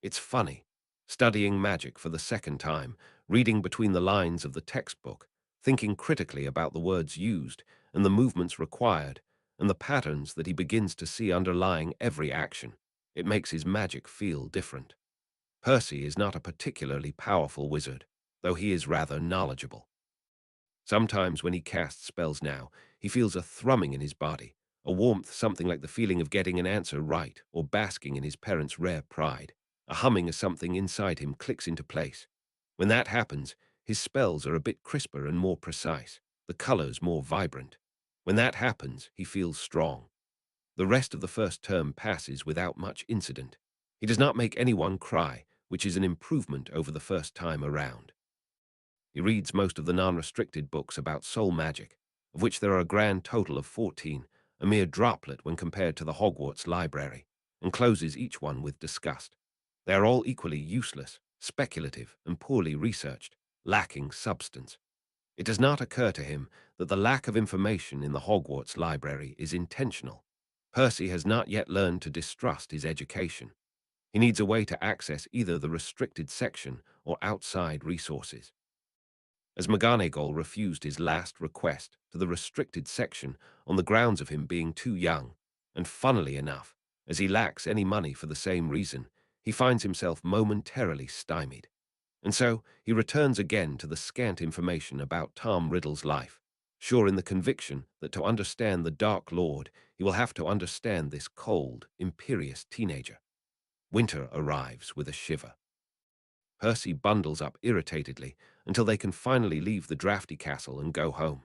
It's funny, studying magic for the second time, reading between the lines of the textbook, thinking critically about the words used and the movements required, and the patterns that he begins to see underlying every action. It makes his magic feel different. Percy is not a particularly powerful wizard, though he is rather knowledgeable. Sometimes when he casts spells now, he feels a thrumming in his body, a warmth something like the feeling of getting an answer right or basking in his parents' rare pride, a humming as something inside him clicks into place. When that happens, his spells are a bit crisper and more precise, the colors more vibrant. When that happens, he feels strong. The rest of the first term passes without much incident. He does not make anyone cry, which is an improvement over the first time around. He reads most of the non-restricted books about soul magic, of which there are a grand total of 14, a mere droplet when compared to the Hogwarts library, and closes each one with disgust. They are all equally useless, speculative, and poorly researched. lacking substance. It does not occur to him that the lack of information in the Hogwarts library is intentional. Percy has not yet learned to distrust his education. He needs a way to access either the restricted section or outside resources. As McGonagall refused his last request to the restricted section on the grounds of him being too young, and funnily enough, as he lacks any money for the same reason, he finds himself momentarily stymied. And so he returns again to the scant information about Tom Riddle's life, sure in the conviction that to understand the Dark Lord, he will have to understand this cold, imperious teenager. Winter arrives with a shiver. Percy bundles up irritatedly until they can finally leave the drafty castle and go home.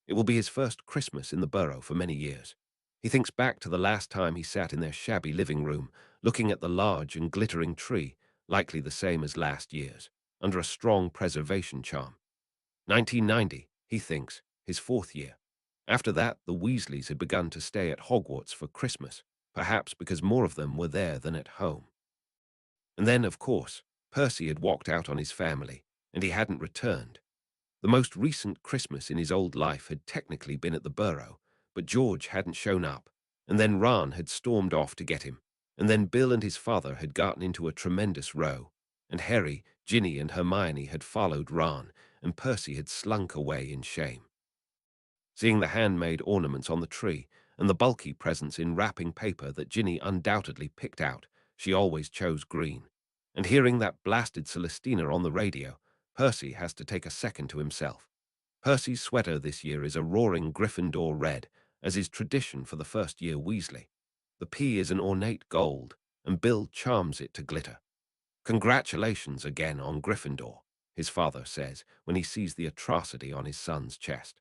It will be his first Christmas in the Burrow for many years. He thinks back to the last time he sat in their shabby living room, looking at the large and glittering tree, likely the same as last year's, under a strong preservation charm. 1990, he thinks, his fourth year. After that, the Weasleys had begun to stay at Hogwarts for Christmas, perhaps because more of them were there than at home. And then, of course, Percy had walked out on his family, and he hadn't returned. The most recent Christmas in his old life had technically been at the Burrow, but George hadn't shown up, and then Ron had stormed off to get him, and then Bill and his father had gotten into a tremendous row, and Harry, Ginny, and Hermione had followed Ron, and Percy had slunk away in shame. Seeing the handmade ornaments on the tree, and the bulky presents in wrapping paper that Ginny undoubtedly picked out, she always chose green. And hearing that blasted Celestina on the radio, Percy has to take a second to himself. Percy's sweater this year is a roaring Gryffindor red, as is tradition for the first-year Weasley. The P is an ornate gold, and Bill charms it to glitter. "Congratulations again on Gryffindor," his father says when he sees the atrocity on his son's chest.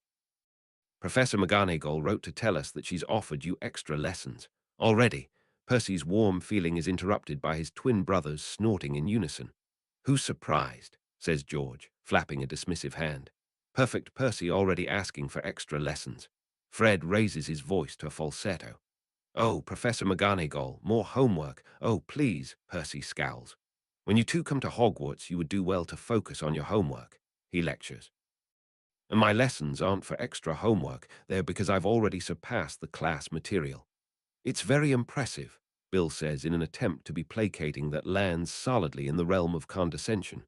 "Professor McGonagall wrote to tell us that she's offered you extra lessons. Already, Percy's warm feeling is interrupted by his twin brothers snorting in unison. "Who's surprised?" says George, flapping a dismissive hand. "Perfect Percy already asking for extra lessons." Fred raises his voice to a falsetto. "Oh, Professor McGonagall, more homework. Oh, please," Percy scowls. "When you two come to Hogwarts, you would do well to focus on your homework," he lectures. "And my lessons aren't for extra homework, they're because I've already surpassed the class material." "It's very impressive," Bill says in an attempt to be placating that lands solidly in the realm of condescension.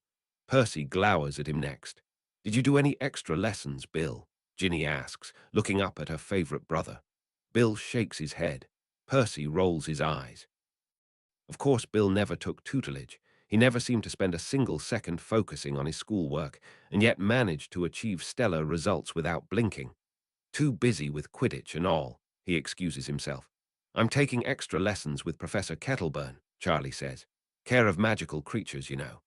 Percy glowers at him next. "Did you do any extra lessons, Bill?" Ginny asks, looking up at her favorite brother. Bill shakes his head. Percy rolls his eyes. Of course, Bill never took tutelage. He never seemed to spend a single second focusing on his schoolwork, and yet managed to achieve stellar results without blinking. "Too busy with Quidditch and all," he excuses himself. "I'm taking extra lessons with Professor Kettleburn," Charlie says. "Care of magical creatures, you know."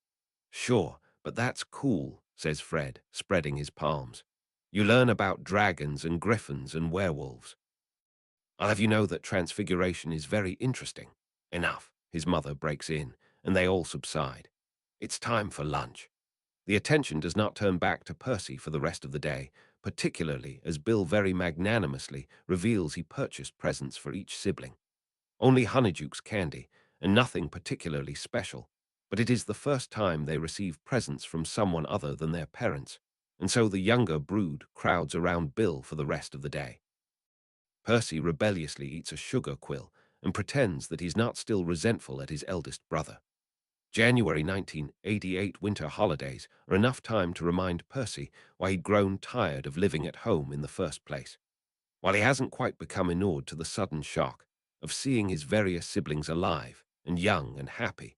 "Sure, but that's cool," says Fred, spreading his palms. "You learn about dragons and griffins and werewolves. I'll have you know that transfiguration is very interesting." "Enough," his mother breaks in, and they all subside. It's time for lunch. The attention does not turn back to Percy for the rest of the day, particularly as Bill very magnanimously reveals he purchased presents for each sibling. Only Honeydukes candy, and nothing particularly special, but it is the first time they receive presents from someone other than their parents, and so the younger brood crowds around Bill for the rest of the day. Percy rebelliously eats a sugar quill and pretends that he's not still resentful at his eldest brother. January 1988 winter holidays are enough time to remind Percy why he'd grown tired of living at home in the first place. While he hasn't quite become inured to the sudden shock of seeing his various siblings alive and young and happy,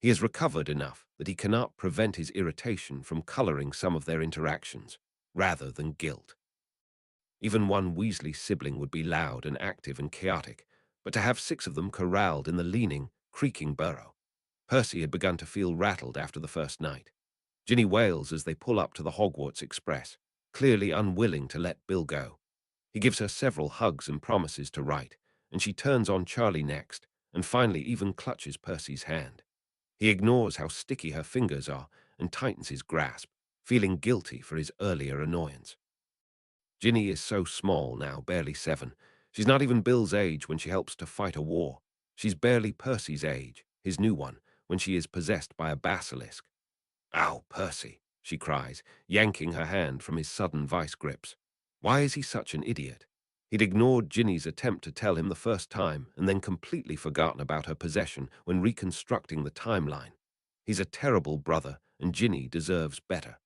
he has recovered enough that he cannot prevent his irritation from coloring some of their interactions, rather than guilt. Even one Weasley sibling would be loud and active and chaotic, but to have 6 of them corralled in the leaning, creaking burrow. Percy had begun to feel rattled after the first night. Ginny wails as they pull up to the Hogwarts Express, clearly unwilling to let Bill go. He gives her several hugs and promises to write, and she turns on Charlie next, and finally even clutches Percy's hand. He ignores how sticky her fingers are and tightens his grasp, feeling guilty for his earlier annoyance. Ginny is so small now, barely 7. She's not even Bill's age when she helps to fight a war. She's barely Percy's age, his new one, when she is possessed by a basilisk. "Ow, Percy," she cries, yanking her hand from his sudden vice grips. Why is he such an idiot? He'd ignored Ginny's attempt to tell him the first time and then completely forgotten about her possession when reconstructing the timeline. He's a terrible brother, and Ginny deserves better.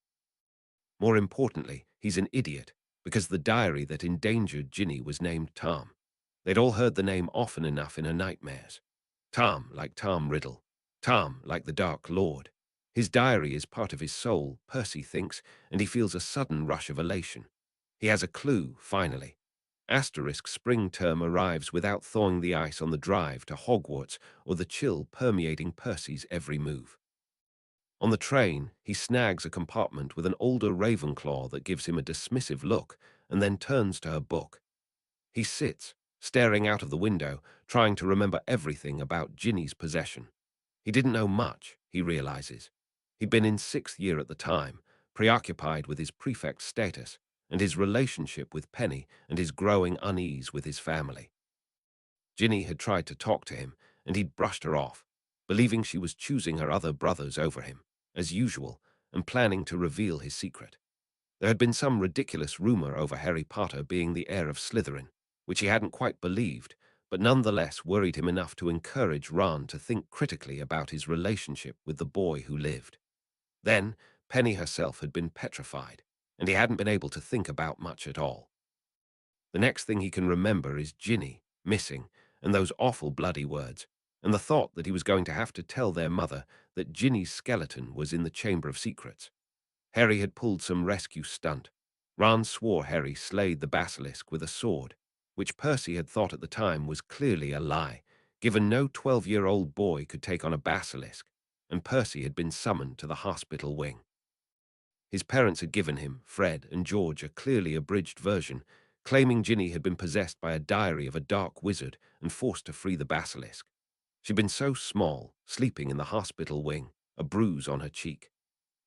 More importantly, he's an idiot, because the diary that endangered Ginny was named Tom. They'd all heard the name often enough in her nightmares. Tom, like Tom Riddle. Tom, like the Dark Lord. His diary is part of his soul, Percy thinks, and he feels a sudden rush of elation. He has a clue, finally. Asterisk spring term arrives without thawing the ice on the drive to Hogwarts or the chill permeating Percy's every move. On the train, he snags a compartment with an older Ravenclaw that gives him a dismissive look and then turns to her book. He sits, staring out of the window, trying to remember everything about Ginny's possession. He didn't know much, he realizes. He'd been in sixth year at the time, preoccupied with his prefect status and his relationship with Penny and his growing unease with his family. Ginny had tried to talk to him, and he'd brushed her off, believing she was choosing her other brothers over him, as usual, and planning to reveal his secret. There had been some ridiculous rumor over Harry Potter being the heir of Slytherin, which he hadn't quite believed, but nonetheless worried him enough to encourage Ron to think critically about his relationship with the boy who lived. Then, Penny herself had been petrified, and he hadn't been able to think about much at all. The next thing he can remember is Ginny, missing, and those awful bloody words, and the thought that he was going to have to tell their mother that Ginny's skeleton was in the Chamber of Secrets. Harry had pulled some rescue stunt. Ron swore Harry slayed the basilisk with a sword, which Percy had thought at the time was clearly a lie, given no 12-year-old boy could take on a basilisk, and Percy had been summoned to the hospital wing. His parents had given him, Fred and George, a clearly abridged version, claiming Ginny had been possessed by a diary of a dark wizard and forced to free the basilisk. She'd been so small, sleeping in the hospital wing, a bruise on her cheek.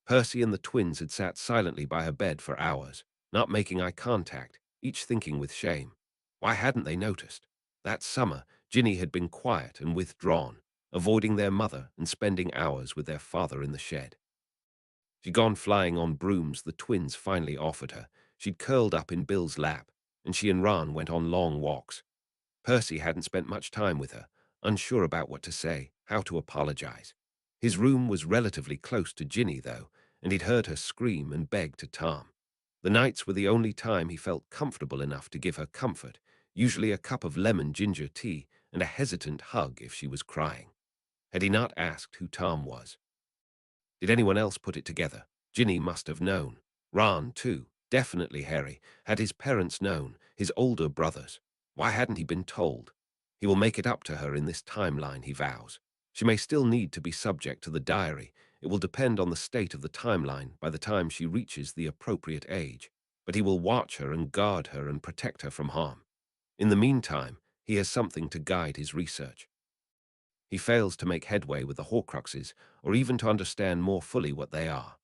Percy and the twins had sat silently by her bed for hours, not making eye contact, each thinking with shame. Why hadn't they noticed? That summer, Ginny had been quiet and withdrawn, avoiding their mother and spending hours with their father in the shed. She'd gone flying on brooms the twins finally offered her. She'd curled up in Bill's lap, and she and Ron went on long walks. Percy hadn't spent much time with her, unsure about what to say, how to apologize. His room was relatively close to Ginny, though, and he'd heard her scream and beg to Tom. The nights were the only time he felt comfortable enough to give her comfort, usually a cup of lemon ginger tea and a hesitant hug if she was crying. Had he not asked who Tom was? Did anyone else put it together? Ginny must have known. Ron, too. Definitely Harry. Had his parents known? His older brothers? Why hadn't he been told? He will make it up to her in this timeline, he vows. She may still need to be subject to the diary. It will depend on the state of the timeline by the time she reaches the appropriate age. But he will watch her and guard her and protect her from harm. In the meantime, he has something to guide his research. He fails to make headway with the Horcruxes, or even to understand more fully what they are.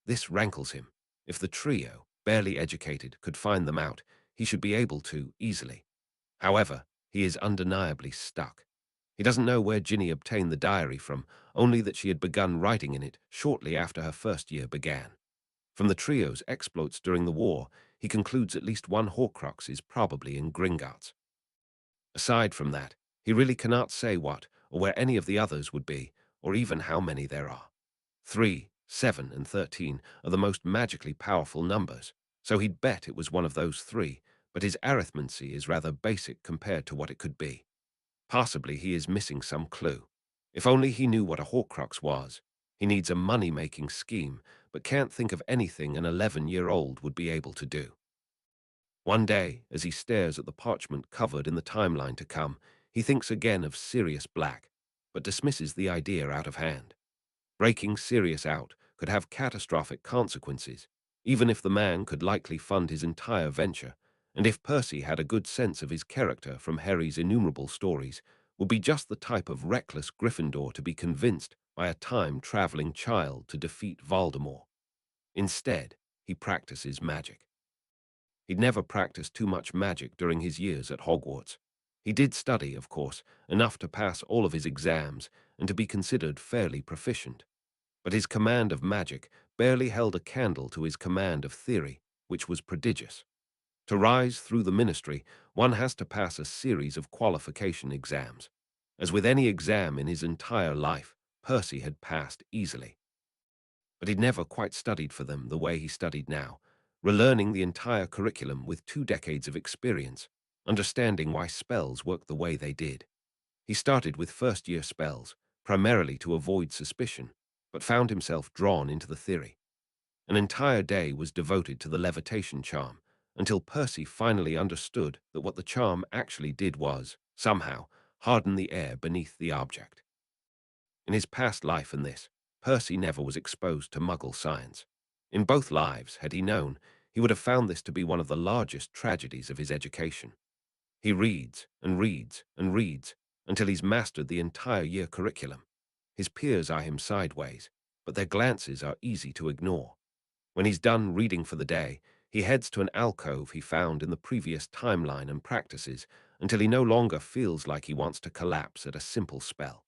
This rankles him. If the trio, barely educated, could find them out, he should be able to, easily. However, he is undeniably stuck. He doesn't know where Ginny obtained the diary from, only that she had begun writing in it shortly after her first year began. From the trio's exploits during the war, he concludes at least one Horcrux is probably in Gringotts. Aside from that, he really cannot say what or where any of the others would be, or even how many there are. 3, 7, and 13 are the most magically powerful numbers, so he'd bet it was one of those three, but his arithmancy is rather basic compared to what it could be. Possibly he is missing some clue. If only he knew what a Horcrux was. He needs a money-making scheme, but can't think of anything an 11-year-old would be able to do. One day, as he stares at the parchment covered in the timeline to come, he thinks again of Sirius Black, but dismisses the idea out of hand. Breaking Sirius out could have catastrophic consequences, even if the man could likely fund his entire venture, and if Percy had a good sense of his character from Harry's innumerable stories, would be just the type of reckless Gryffindor to be convinced by a time-traveling child to defeat Voldemort. Instead, he practices magic. He'd never practiced too much magic during his years at Hogwarts. He did study, of course, enough to pass all of his exams and to be considered fairly proficient. But his command of magic barely held a candle to his command of theory, which was prodigious. To rise through the ministry, one has to pass a series of qualification exams. As with any exam in his entire life, Percy had passed easily. But he'd never quite studied for them the way he studied now, relearning the entire curriculum with 2 decades of experience, understanding why spells worked the way they did. He started with first-year spells, primarily to avoid suspicion, but found himself drawn into the theory. An entire day was devoted to the levitation charm, until Percy finally understood that what the charm actually did was, somehow, harden the air beneath the object. In his past life and this, Percy never was exposed to Muggle science. In both lives, had he known, he would have found this to be one of the largest tragedies of his education. He reads and reads and reads until he's mastered the entire year curriculum. His peers eye him sideways, but their glances are easy to ignore. When he's done reading for the day, he heads to an alcove he found in the previous timeline and practices until he no longer feels like he wants to collapse at a simple spell.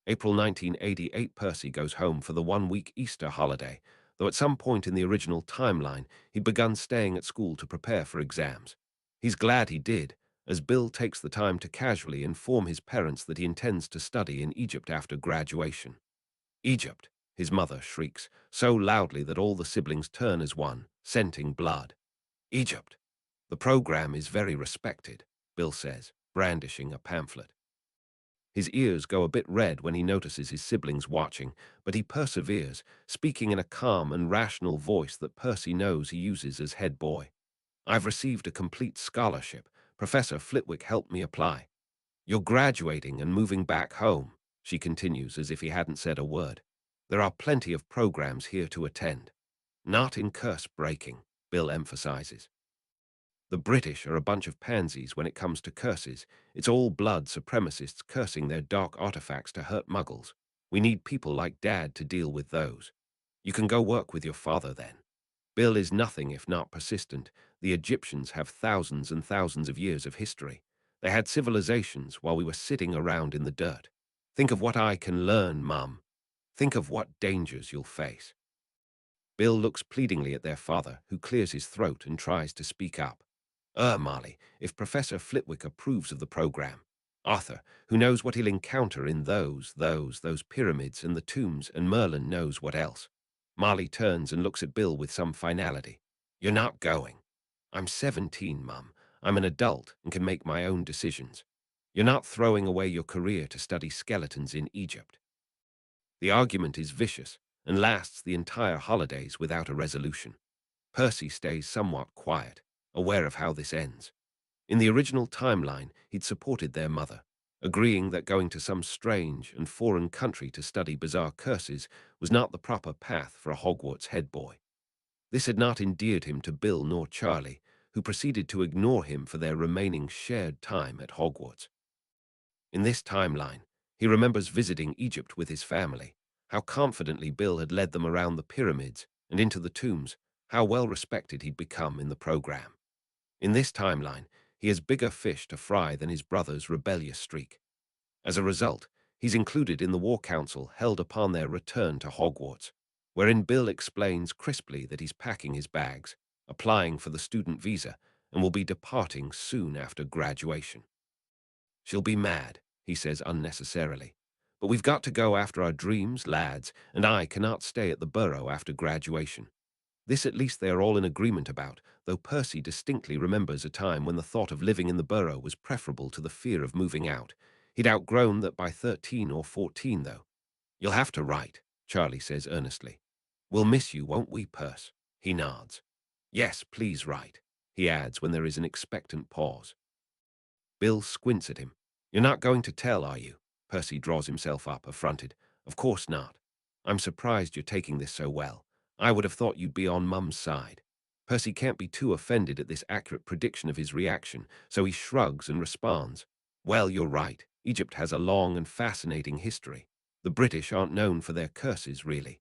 April 1988, Percy goes home for the 1-week Easter holiday, though at some point in the original timeline, he'd begun staying at school to prepare for exams. He's glad he did, as Bill takes the time to casually inform his parents that he intends to study in Egypt after graduation. Egypt, his mother shrieks, so loudly that all the siblings turn as one, scenting blood. Egypt. The program is very respected, Bill says, brandishing a pamphlet. His ears go a bit red when he notices his siblings watching, but he perseveres, speaking in a calm and rational voice that Percy knows he uses as head boy. I've received a complete scholarship. Professor Flitwick helped me apply. You're graduating and moving back home, she continues as if he hadn't said a word. There are plenty of programs here to attend. Not in curse breaking, Bill emphasizes. The British are a bunch of pansies when it comes to curses. It's all blood supremacists cursing their dark artifacts to hurt muggles. We need people like Dad to deal with those. You can go work with your father then. Bill is nothing if not persistent. The Egyptians have thousands and thousands of years of history. They had civilizations while we were sitting around in the dirt. Think of what I can learn, Mum. Think of what dangers you'll face. Bill looks pleadingly at their father, who clears his throat and tries to speak up. Molly, if Professor Flitwick approves of the program. Arthur, who knows what he'll encounter in those pyramids and the tombs, and Merlin knows what else. Molly turns and looks at Bill with some finality. You're not going. I'm 17, Mum. I'm an adult and can make my own decisions. You're not throwing away your career to study skeletons in Egypt. The argument is vicious and lasts the entire holidays without a resolution. Percy stays somewhat quiet, aware of how this ends. In the original timeline, he'd supported their mother, agreeing that going to some strange and foreign country to study bizarre curses was not the proper path for a Hogwarts head boy. This had not endeared him to Bill nor Charlie, who proceeded to ignore him for their remaining shared time at Hogwarts. In this timeline, he remembers visiting Egypt with his family, how confidently Bill had led them around the pyramids and into the tombs, how well respected he'd become in the program. In this timeline, he has bigger fish to fry than his brother's rebellious streak. As a result, he's included in the war council held upon their return to Hogwarts, wherein Bill explains crisply that he's packing his bags, applying for the student visa, and will be departing soon after graduation. She'll be mad, he says unnecessarily. But we've got to go after our dreams, lads, and I cannot stay at the Burrow after graduation. This at least they are all in agreement about, though Percy distinctly remembers a time when the thought of living in the Burrow was preferable to the fear of moving out. He'd outgrown that by 13 or 14, though. You'll have to write, Charlie says earnestly. We'll miss you, won't we, Percy? He nods. Yes, please write, he adds when there is an expectant pause. Bill squints at him. You're not going to tell, are you? Percy draws himself up, affronted. Of course not. I'm surprised you're taking this so well. I would have thought you'd be on Mum's side. Percy can't be too offended at this accurate prediction of his reaction, so he shrugs and responds. Well, you're right. Egypt has a long and fascinating history. The British aren't known for their curses, really.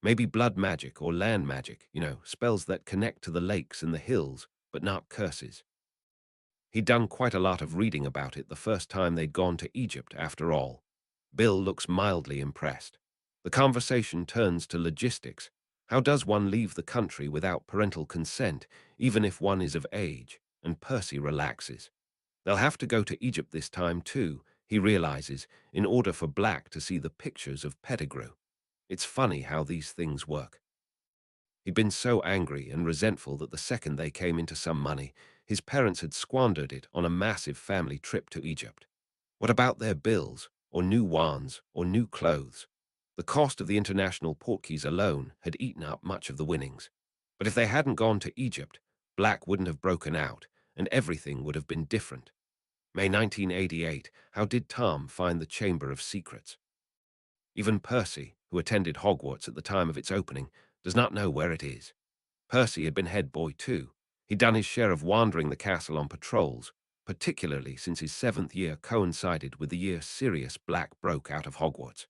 Maybe blood magic or land magic, spells that connect to the lakes and the hills, but not curses. He'd done quite a lot of reading about it the first time they'd gone to Egypt, after all. Bill looks mildly impressed. The conversation turns to logistics, How does one leave the country without parental consent, even if one is of age? And Percy relaxes. They'll have to go to Egypt this time too, he realizes, in order for Black to see the pictures of Pettigrew. It's funny how these things work. He'd been so angry and resentful that the second they came into some money, his parents had squandered it on a massive family trip to Egypt. What about their bills, or new wands, or new clothes? The cost of the international portkeys alone had eaten up much of the winnings. But if they hadn't gone to Egypt, Black wouldn't have broken out, and everything would have been different. May 1988, how did Tom find the Chamber of Secrets? Even Percy, who attended Hogwarts at the time of its opening, does not know where it is. Percy had been head boy too. He'd done his share of wandering the castle on patrols, particularly since his 7th year coincided with the year Sirius Black broke out of Hogwarts.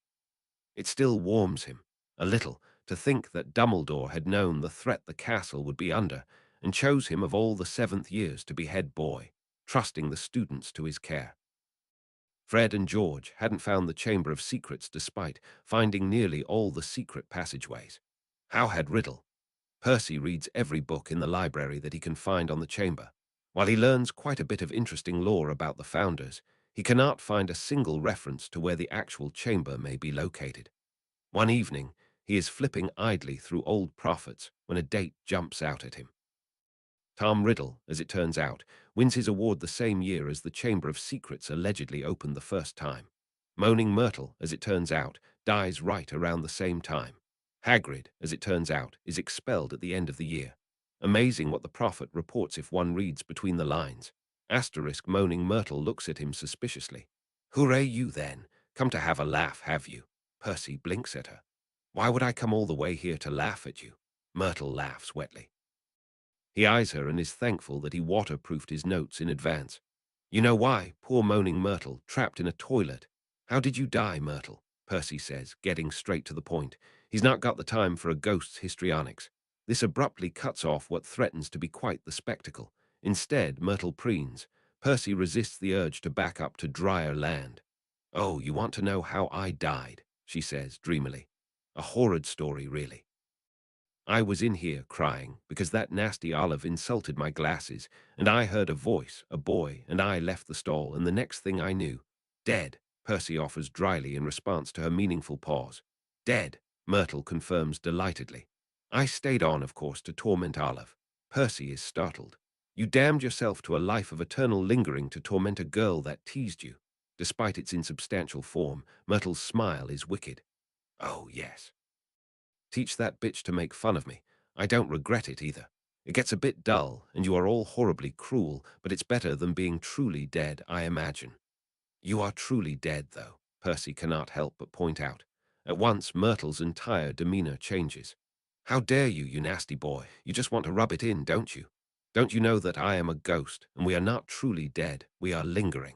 It still warms him, a little, to think that Dumbledore had known the threat the castle would be under and chose him of all the 7th years to be head boy, trusting the students to his care. Fred and George hadn't found the Chamber of Secrets despite finding nearly all the secret passageways. How had Riddle? Percy reads every book in the library that he can find on the chamber. While he learns quite a bit of interesting lore about the founders, he cannot find a single reference to where the actual chamber may be located. One evening, he is flipping idly through old prophets when a date jumps out at him. Tom Riddle, as it turns out, wins his award the same year as the Chamber of Secrets allegedly opened the first time. Moaning Myrtle, as it turns out, dies right around the same time. Hagrid, as it turns out, is expelled at the end of the year. Amazing what the prophet reports if one reads between the lines. Asterisk Moaning Myrtle looks at him suspiciously. Hooray you then, come to have a laugh, have you? Percy blinks at her. Why would I come all the way here to laugh at you? Myrtle laughs wetly. He eyes her and is thankful that he waterproofed his notes in advance. You know why, poor Moaning Myrtle, trapped in a toilet. How did you die, Myrtle? Percy says, getting straight to the point. He's not got the time for a ghost's histrionics. This abruptly cuts off what threatens to be quite the spectacle. Instead, Myrtle preens. Percy resists the urge to back up to drier land. Oh, you want to know how I died, she says dreamily. A horrid story, really. I was in here crying because that nasty Olive insulted my glasses, and I heard a voice, a boy, and I left the stall, and the next thing I knew, dead, Percy offers dryly in response to her meaningful pause. Dead, Myrtle confirms delightedly. I stayed on, of course, to torment Olive. Percy is startled. You damned yourself to a life of eternal lingering to torment a girl that teased you. Despite its insubstantial form, Myrtle's smile is wicked. Oh, yes. Teach that bitch to make fun of me. I don't regret it either. It gets a bit dull, and you are all horribly cruel, but it's better than being truly dead, I imagine. You are truly dead, though, Percy cannot help but point out. At once, Myrtle's entire demeanor changes. How dare you, you nasty boy? You just want to rub it in, don't you? Don't you know that I am a ghost, and we are not truly dead, we are lingering?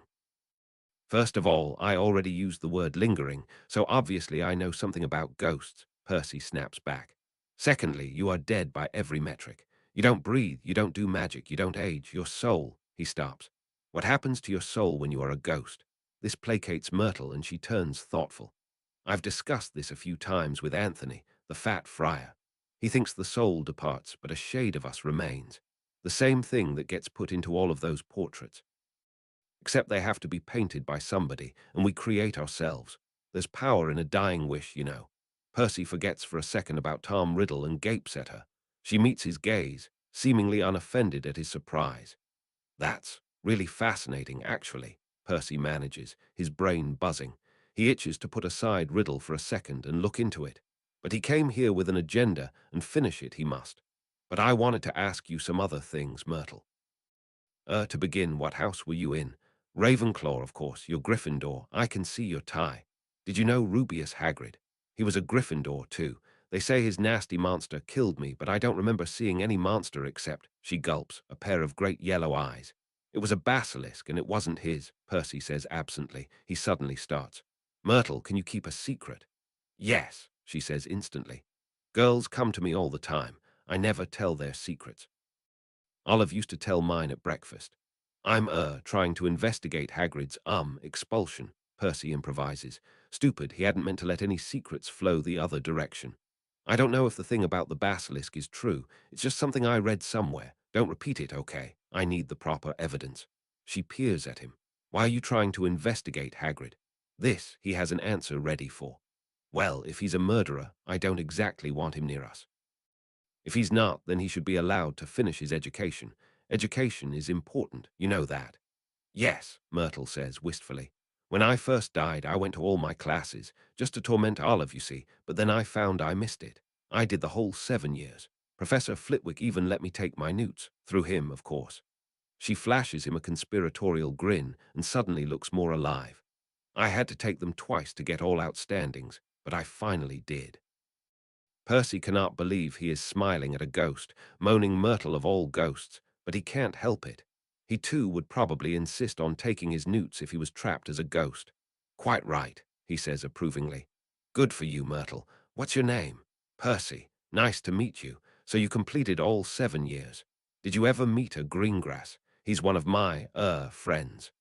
First of all, I already used the word lingering, so obviously I know something about ghosts, Percy snaps back. Secondly, you are dead by every metric. You don't breathe, you don't do magic, you don't age. Your soul, he stops. What happens to your soul when you are a ghost? This placates Myrtle, and she turns thoughtful. I've discussed this a few times with Anthony, the fat friar. He thinks the soul departs, but a shade of us remains. The same thing that gets put into all of those portraits. Except they have to be painted by somebody, and we create ourselves. There's power in a dying wish, you know. Percy forgets for a second about Tom Riddle and gapes at her. She meets his gaze, seemingly unoffended at his surprise. That's really fascinating, actually, Percy manages, his brain buzzing. He itches to put aside Riddle for a second and look into it. But he came here with an agenda, and finish it he must. But I wanted to ask you some other things, Myrtle. To begin, what house were you in? Ravenclaw, of course, you're Gryffindor. I can see your tie. Did you know Rubeus Hagrid? He was a Gryffindor, too. They say his nasty monster killed me, but I don't remember seeing any monster except, she gulps, a pair of great yellow eyes. It was a basilisk, and it wasn't his, Percy says absently. He suddenly starts. Myrtle, can you keep a secret? Yes, she says instantly. Girls come to me all the time. I never tell their secrets. Olive used to tell mine at breakfast. I'm trying to investigate Hagrid's expulsion, Percy improvises. Stupid, he hadn't meant to let any secrets flow the other direction. I don't know if the thing about the basilisk is true. It's just something I read somewhere. Don't repeat it, okay? I need the proper evidence. She peers at him. Why are you trying to investigate Hagrid? This he has an answer ready for. Well, if he's a murderer, I don't exactly want him near us. If he's not, then he should be allowed to finish his education. Education is important, you know that. Yes, Myrtle says wistfully. When I first died, I went to all my classes, just to torment Olive, you see, but then I found I missed it. I did the whole 7 years. Professor Flitwick even let me take my newts, through him, of course. She flashes him a conspiratorial grin and suddenly looks more alive. I had to take them twice to get all outstandings, but I finally did. Percy cannot believe he is smiling at a ghost, moaning Myrtle of all ghosts, but he can't help it. He too would probably insist on taking his newts if he was trapped as a ghost. Quite right, he says approvingly. Good for you, Myrtle. What's your name? Percy. Nice to meet you. So you completed all 7 years. Did you ever meet a Greengrass? He's one of my, friends.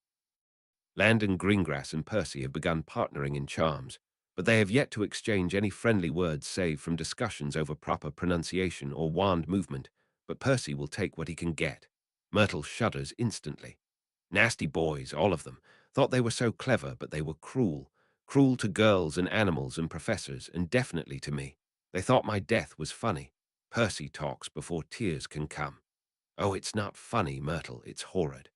Landon Greengrass and Percy have begun partnering in charms, but they have yet to exchange any friendly words save from discussions over proper pronunciation or wand movement, but Percy will take what he can get. Myrtle shudders instantly. Nasty boys, all of them. Thought they were so clever, but they were cruel. Cruel to girls and animals and professors, and definitely to me. They thought my death was funny. Percy talks before tears can come. Oh, it's not funny, Myrtle, it's horrid.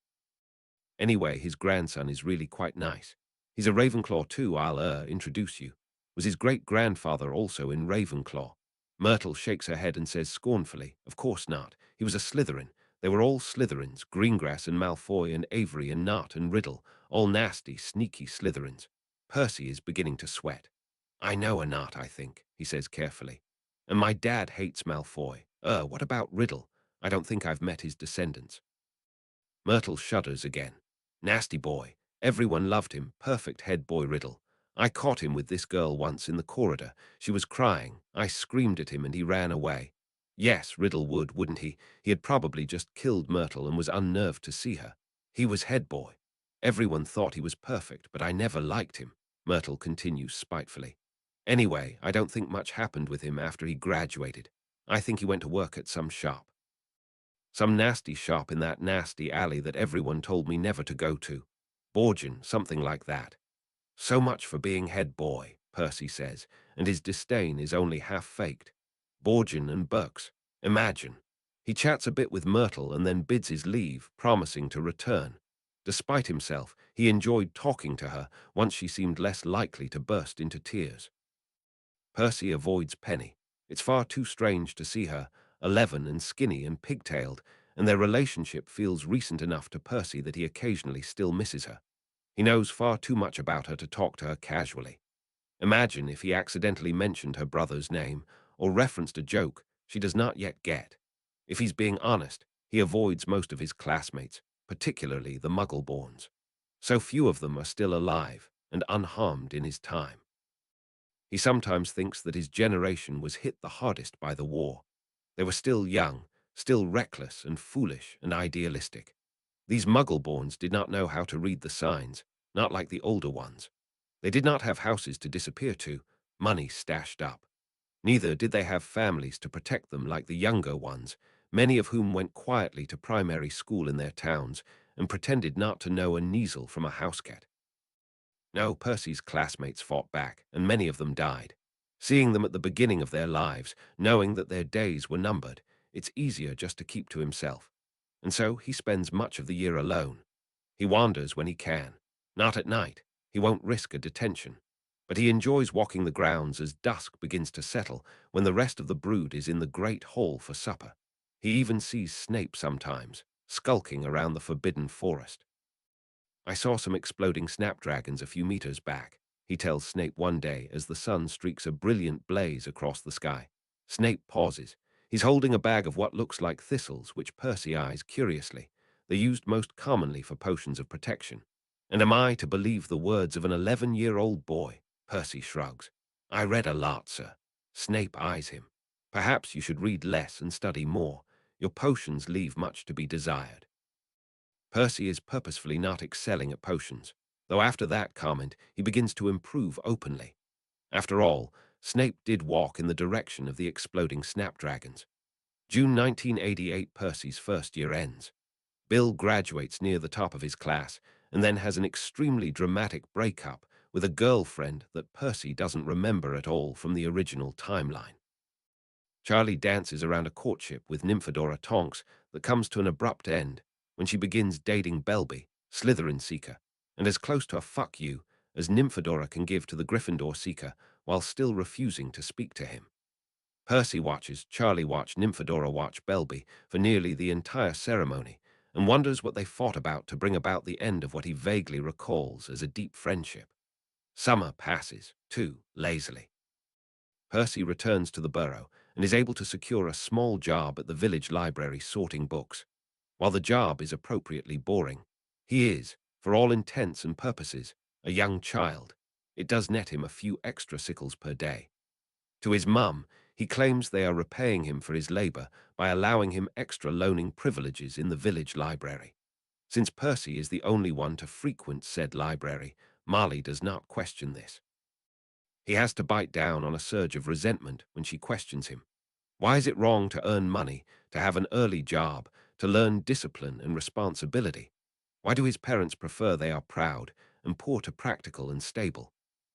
Anyway, his grandson is really quite nice. He's a Ravenclaw too, I'll, introduce you. Was his great-grandfather also in Ravenclaw? Myrtle shakes her head and says scornfully, of course not. He was a Slytherin. They were all Slytherins, Greengrass and Malfoy and Avery and Nott and Riddle, all nasty, sneaky Slytherins. Percy is beginning to sweat. I know a Nott, I think, he says carefully. And my dad hates Malfoy. What about Riddle? I don't think I've met his descendants. Myrtle shudders again. Nasty boy. Everyone loved him. Perfect head boy Riddle. I caught him with this girl once in the corridor. She was crying. I screamed at him and he ran away. Yes, Riddle would, wouldn't he? He had probably just killed Myrtle and was unnerved to see her. He was head boy. Everyone thought he was perfect, but I never liked him, Myrtle continues spitefully. Anyway, I don't think much happened with him after he graduated. I think he went to work at some shop. Some nasty shop in that nasty alley that everyone told me never to go to. Borgin, something like that. So much for being head boy, Percy says, and his disdain is only half faked. Borgin and Burks. Imagine. He chats a bit with Myrtle and then bids his leave, promising to return. Despite himself, he enjoyed talking to her once she seemed less likely to burst into tears. Percy avoids Penny. It's far too strange to see her, 11 and skinny and pigtailed, and their relationship feels recent enough to Percy that he occasionally still misses her. He knows far too much about her to talk to her casually. Imagine if he accidentally mentioned her brother's name or referenced a joke she does not yet get. If he's being honest, he avoids most of his classmates, particularly the Muggle-borns. So few of them are still alive and unharmed in his time. He sometimes thinks that his generation was hit the hardest by the war. They were still young, still reckless and foolish and idealistic. These Muggle-borns did not know how to read the signs, not like the older ones. They did not have houses to disappear to, money stashed up. Neither did they have families to protect them like the younger ones, many of whom went quietly to primary school in their towns and pretended not to know a Kneazle from a housecat. No, Percy's classmates fought back, and many of them died. Seeing them at the beginning of their lives, knowing that their days were numbered, it's easier just to keep to himself. And so he spends much of the year alone. He wanders when he can. Not at night. He won't risk a detention. But he enjoys walking the grounds as dusk begins to settle when the rest of the brood is in the great hall for supper. He even sees Snape sometimes, skulking around the forbidden forest. I saw some exploding snapdragons a few meters back, he tells Snape one day as the sun streaks a brilliant blaze across the sky. Snape pauses. He's holding a bag of what looks like thistles, which Percy eyes curiously. They're used most commonly for potions of protection. And am I to believe the words of an 11-year-old boy? Percy shrugs. I read a lot, sir. Snape eyes him. Perhaps you should read less and study more. Your potions leave much to be desired. Percy is purposefully not excelling at potions, though after that comment he begins to improve openly. After all, Snape did walk in the direction of the exploding snapdragons. June 1988, Percy's first year ends. Bill graduates near the top of his class and then has an extremely dramatic breakup with a girlfriend that Percy doesn't remember at all from the original timeline. Charlie dances around a courtship with Nymphadora Tonks that comes to an abrupt end when she begins dating Belby, Slytherin Seeker, and as close to a fuck you as Nymphadora can give to the Gryffindor Seeker while still refusing to speak to him. Percy watches Charlie watch Nymphadora watch Belby for nearly the entire ceremony and wonders what they fought about to bring about the end of what he vaguely recalls as a deep friendship. Summer passes, too, lazily. Percy returns to the burrow and is able to secure a small job at the village library sorting books. While the job is appropriately boring, he is, for all intents and purposes, a young child. It does net him a few extra sickles per day. To his mum, he claims they are repaying him for his labor by allowing him extra loaning privileges in the village library. Since Percy is the only one to frequent said library, Marley does not question this. He has to bite down on a surge of resentment when she questions him. Why is it wrong to earn money, to have an early job, to learn discipline and responsibility? Why do his parents prefer they are proud and poor to practical and stable?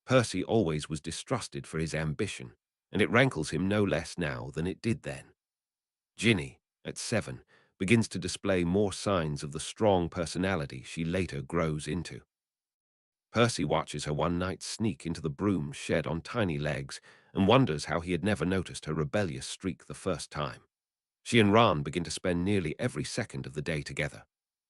Percy always was distrusted for his ambition, and it rankles him no less now than it did then. Ginny, at 7, begins to display more signs of the strong personality she later grows into. Percy watches her one night sneak into the broom shed on tiny legs and wonders how he had never noticed her rebellious streak the first time. She and Ron begin to spend nearly every second of the day together.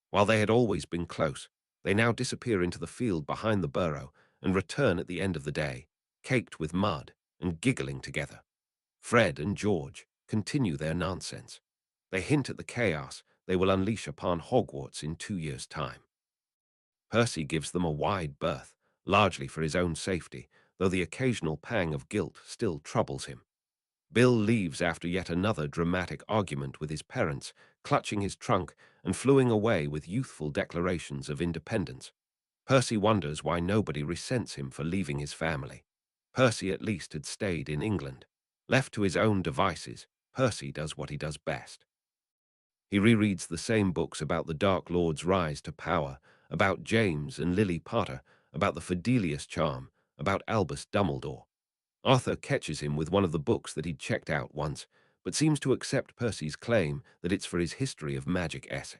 While they had always been close, they now disappear into the field behind the burrow and return at the end of the day, caked with mud and giggling together. Fred and George continue their nonsense. They hint at the chaos they will unleash upon Hogwarts in 2 years' time. Percy gives them a wide berth, largely for his own safety, though the occasional pang of guilt still troubles him. Bill leaves after yet another dramatic argument with his parents, clutching his trunk and fleeing away with youthful declarations of independence. Percy wonders why nobody resents him for leaving his family. Percy at least had stayed in England. Left to his own devices, Percy does what he does best. He rereads the same books about the Dark Lord's rise to power, about James and Lily Potter, about the Fidelius charm, about Albus Dumbledore. Arthur catches him with one of the books that he'd checked out once, but seems to accept Percy's claim that it's for his history of magic essay.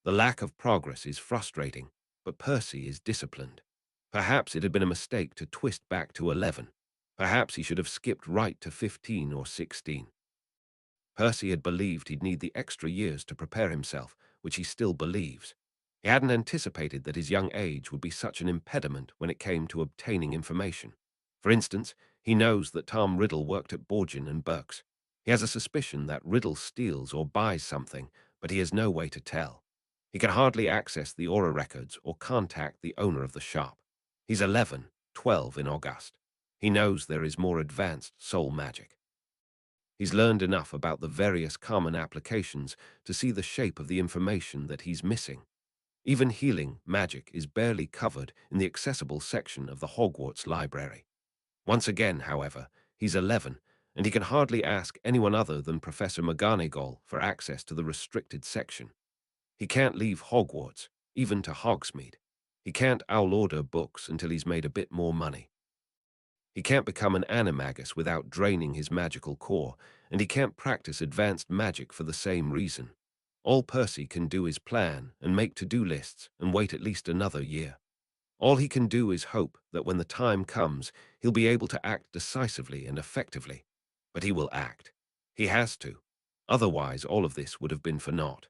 The lack of progress is frustrating, but Percy is disciplined. Perhaps it had been a mistake to twist back to 11. Perhaps he should have skipped right to 15 or 16. Percy had believed he'd need the extra years to prepare himself, which he still believes. He hadn't anticipated that his young age would be such an impediment when it came to obtaining information. For instance, he knows that Tom Riddle worked at Borgin and Burke's. He has a suspicion that Riddle steals or buys something, but he has no way to tell. He can hardly access the Aura records or contact the owner of the shop. He's 11, 12 in August. He knows there is more advanced soul magic. He's learned enough about the various common applications to see the shape of the information that he's missing. Even healing magic is barely covered in the accessible section of the Hogwarts library. Once again, however, he's 11, and he can hardly ask anyone other than Professor McGonagall for access to the restricted section. He can't leave Hogwarts, even to Hogsmeade. He can't owl-order books until he's made a bit more money. He can't become an animagus without draining his magical core, and he can't practice advanced magic for the same reason. All Percy can do is plan and make to-do lists and wait at least another year. All he can do is hope that when the time comes, he'll be able to act decisively and effectively. But he will act. He has to. Otherwise, all of this would have been for naught.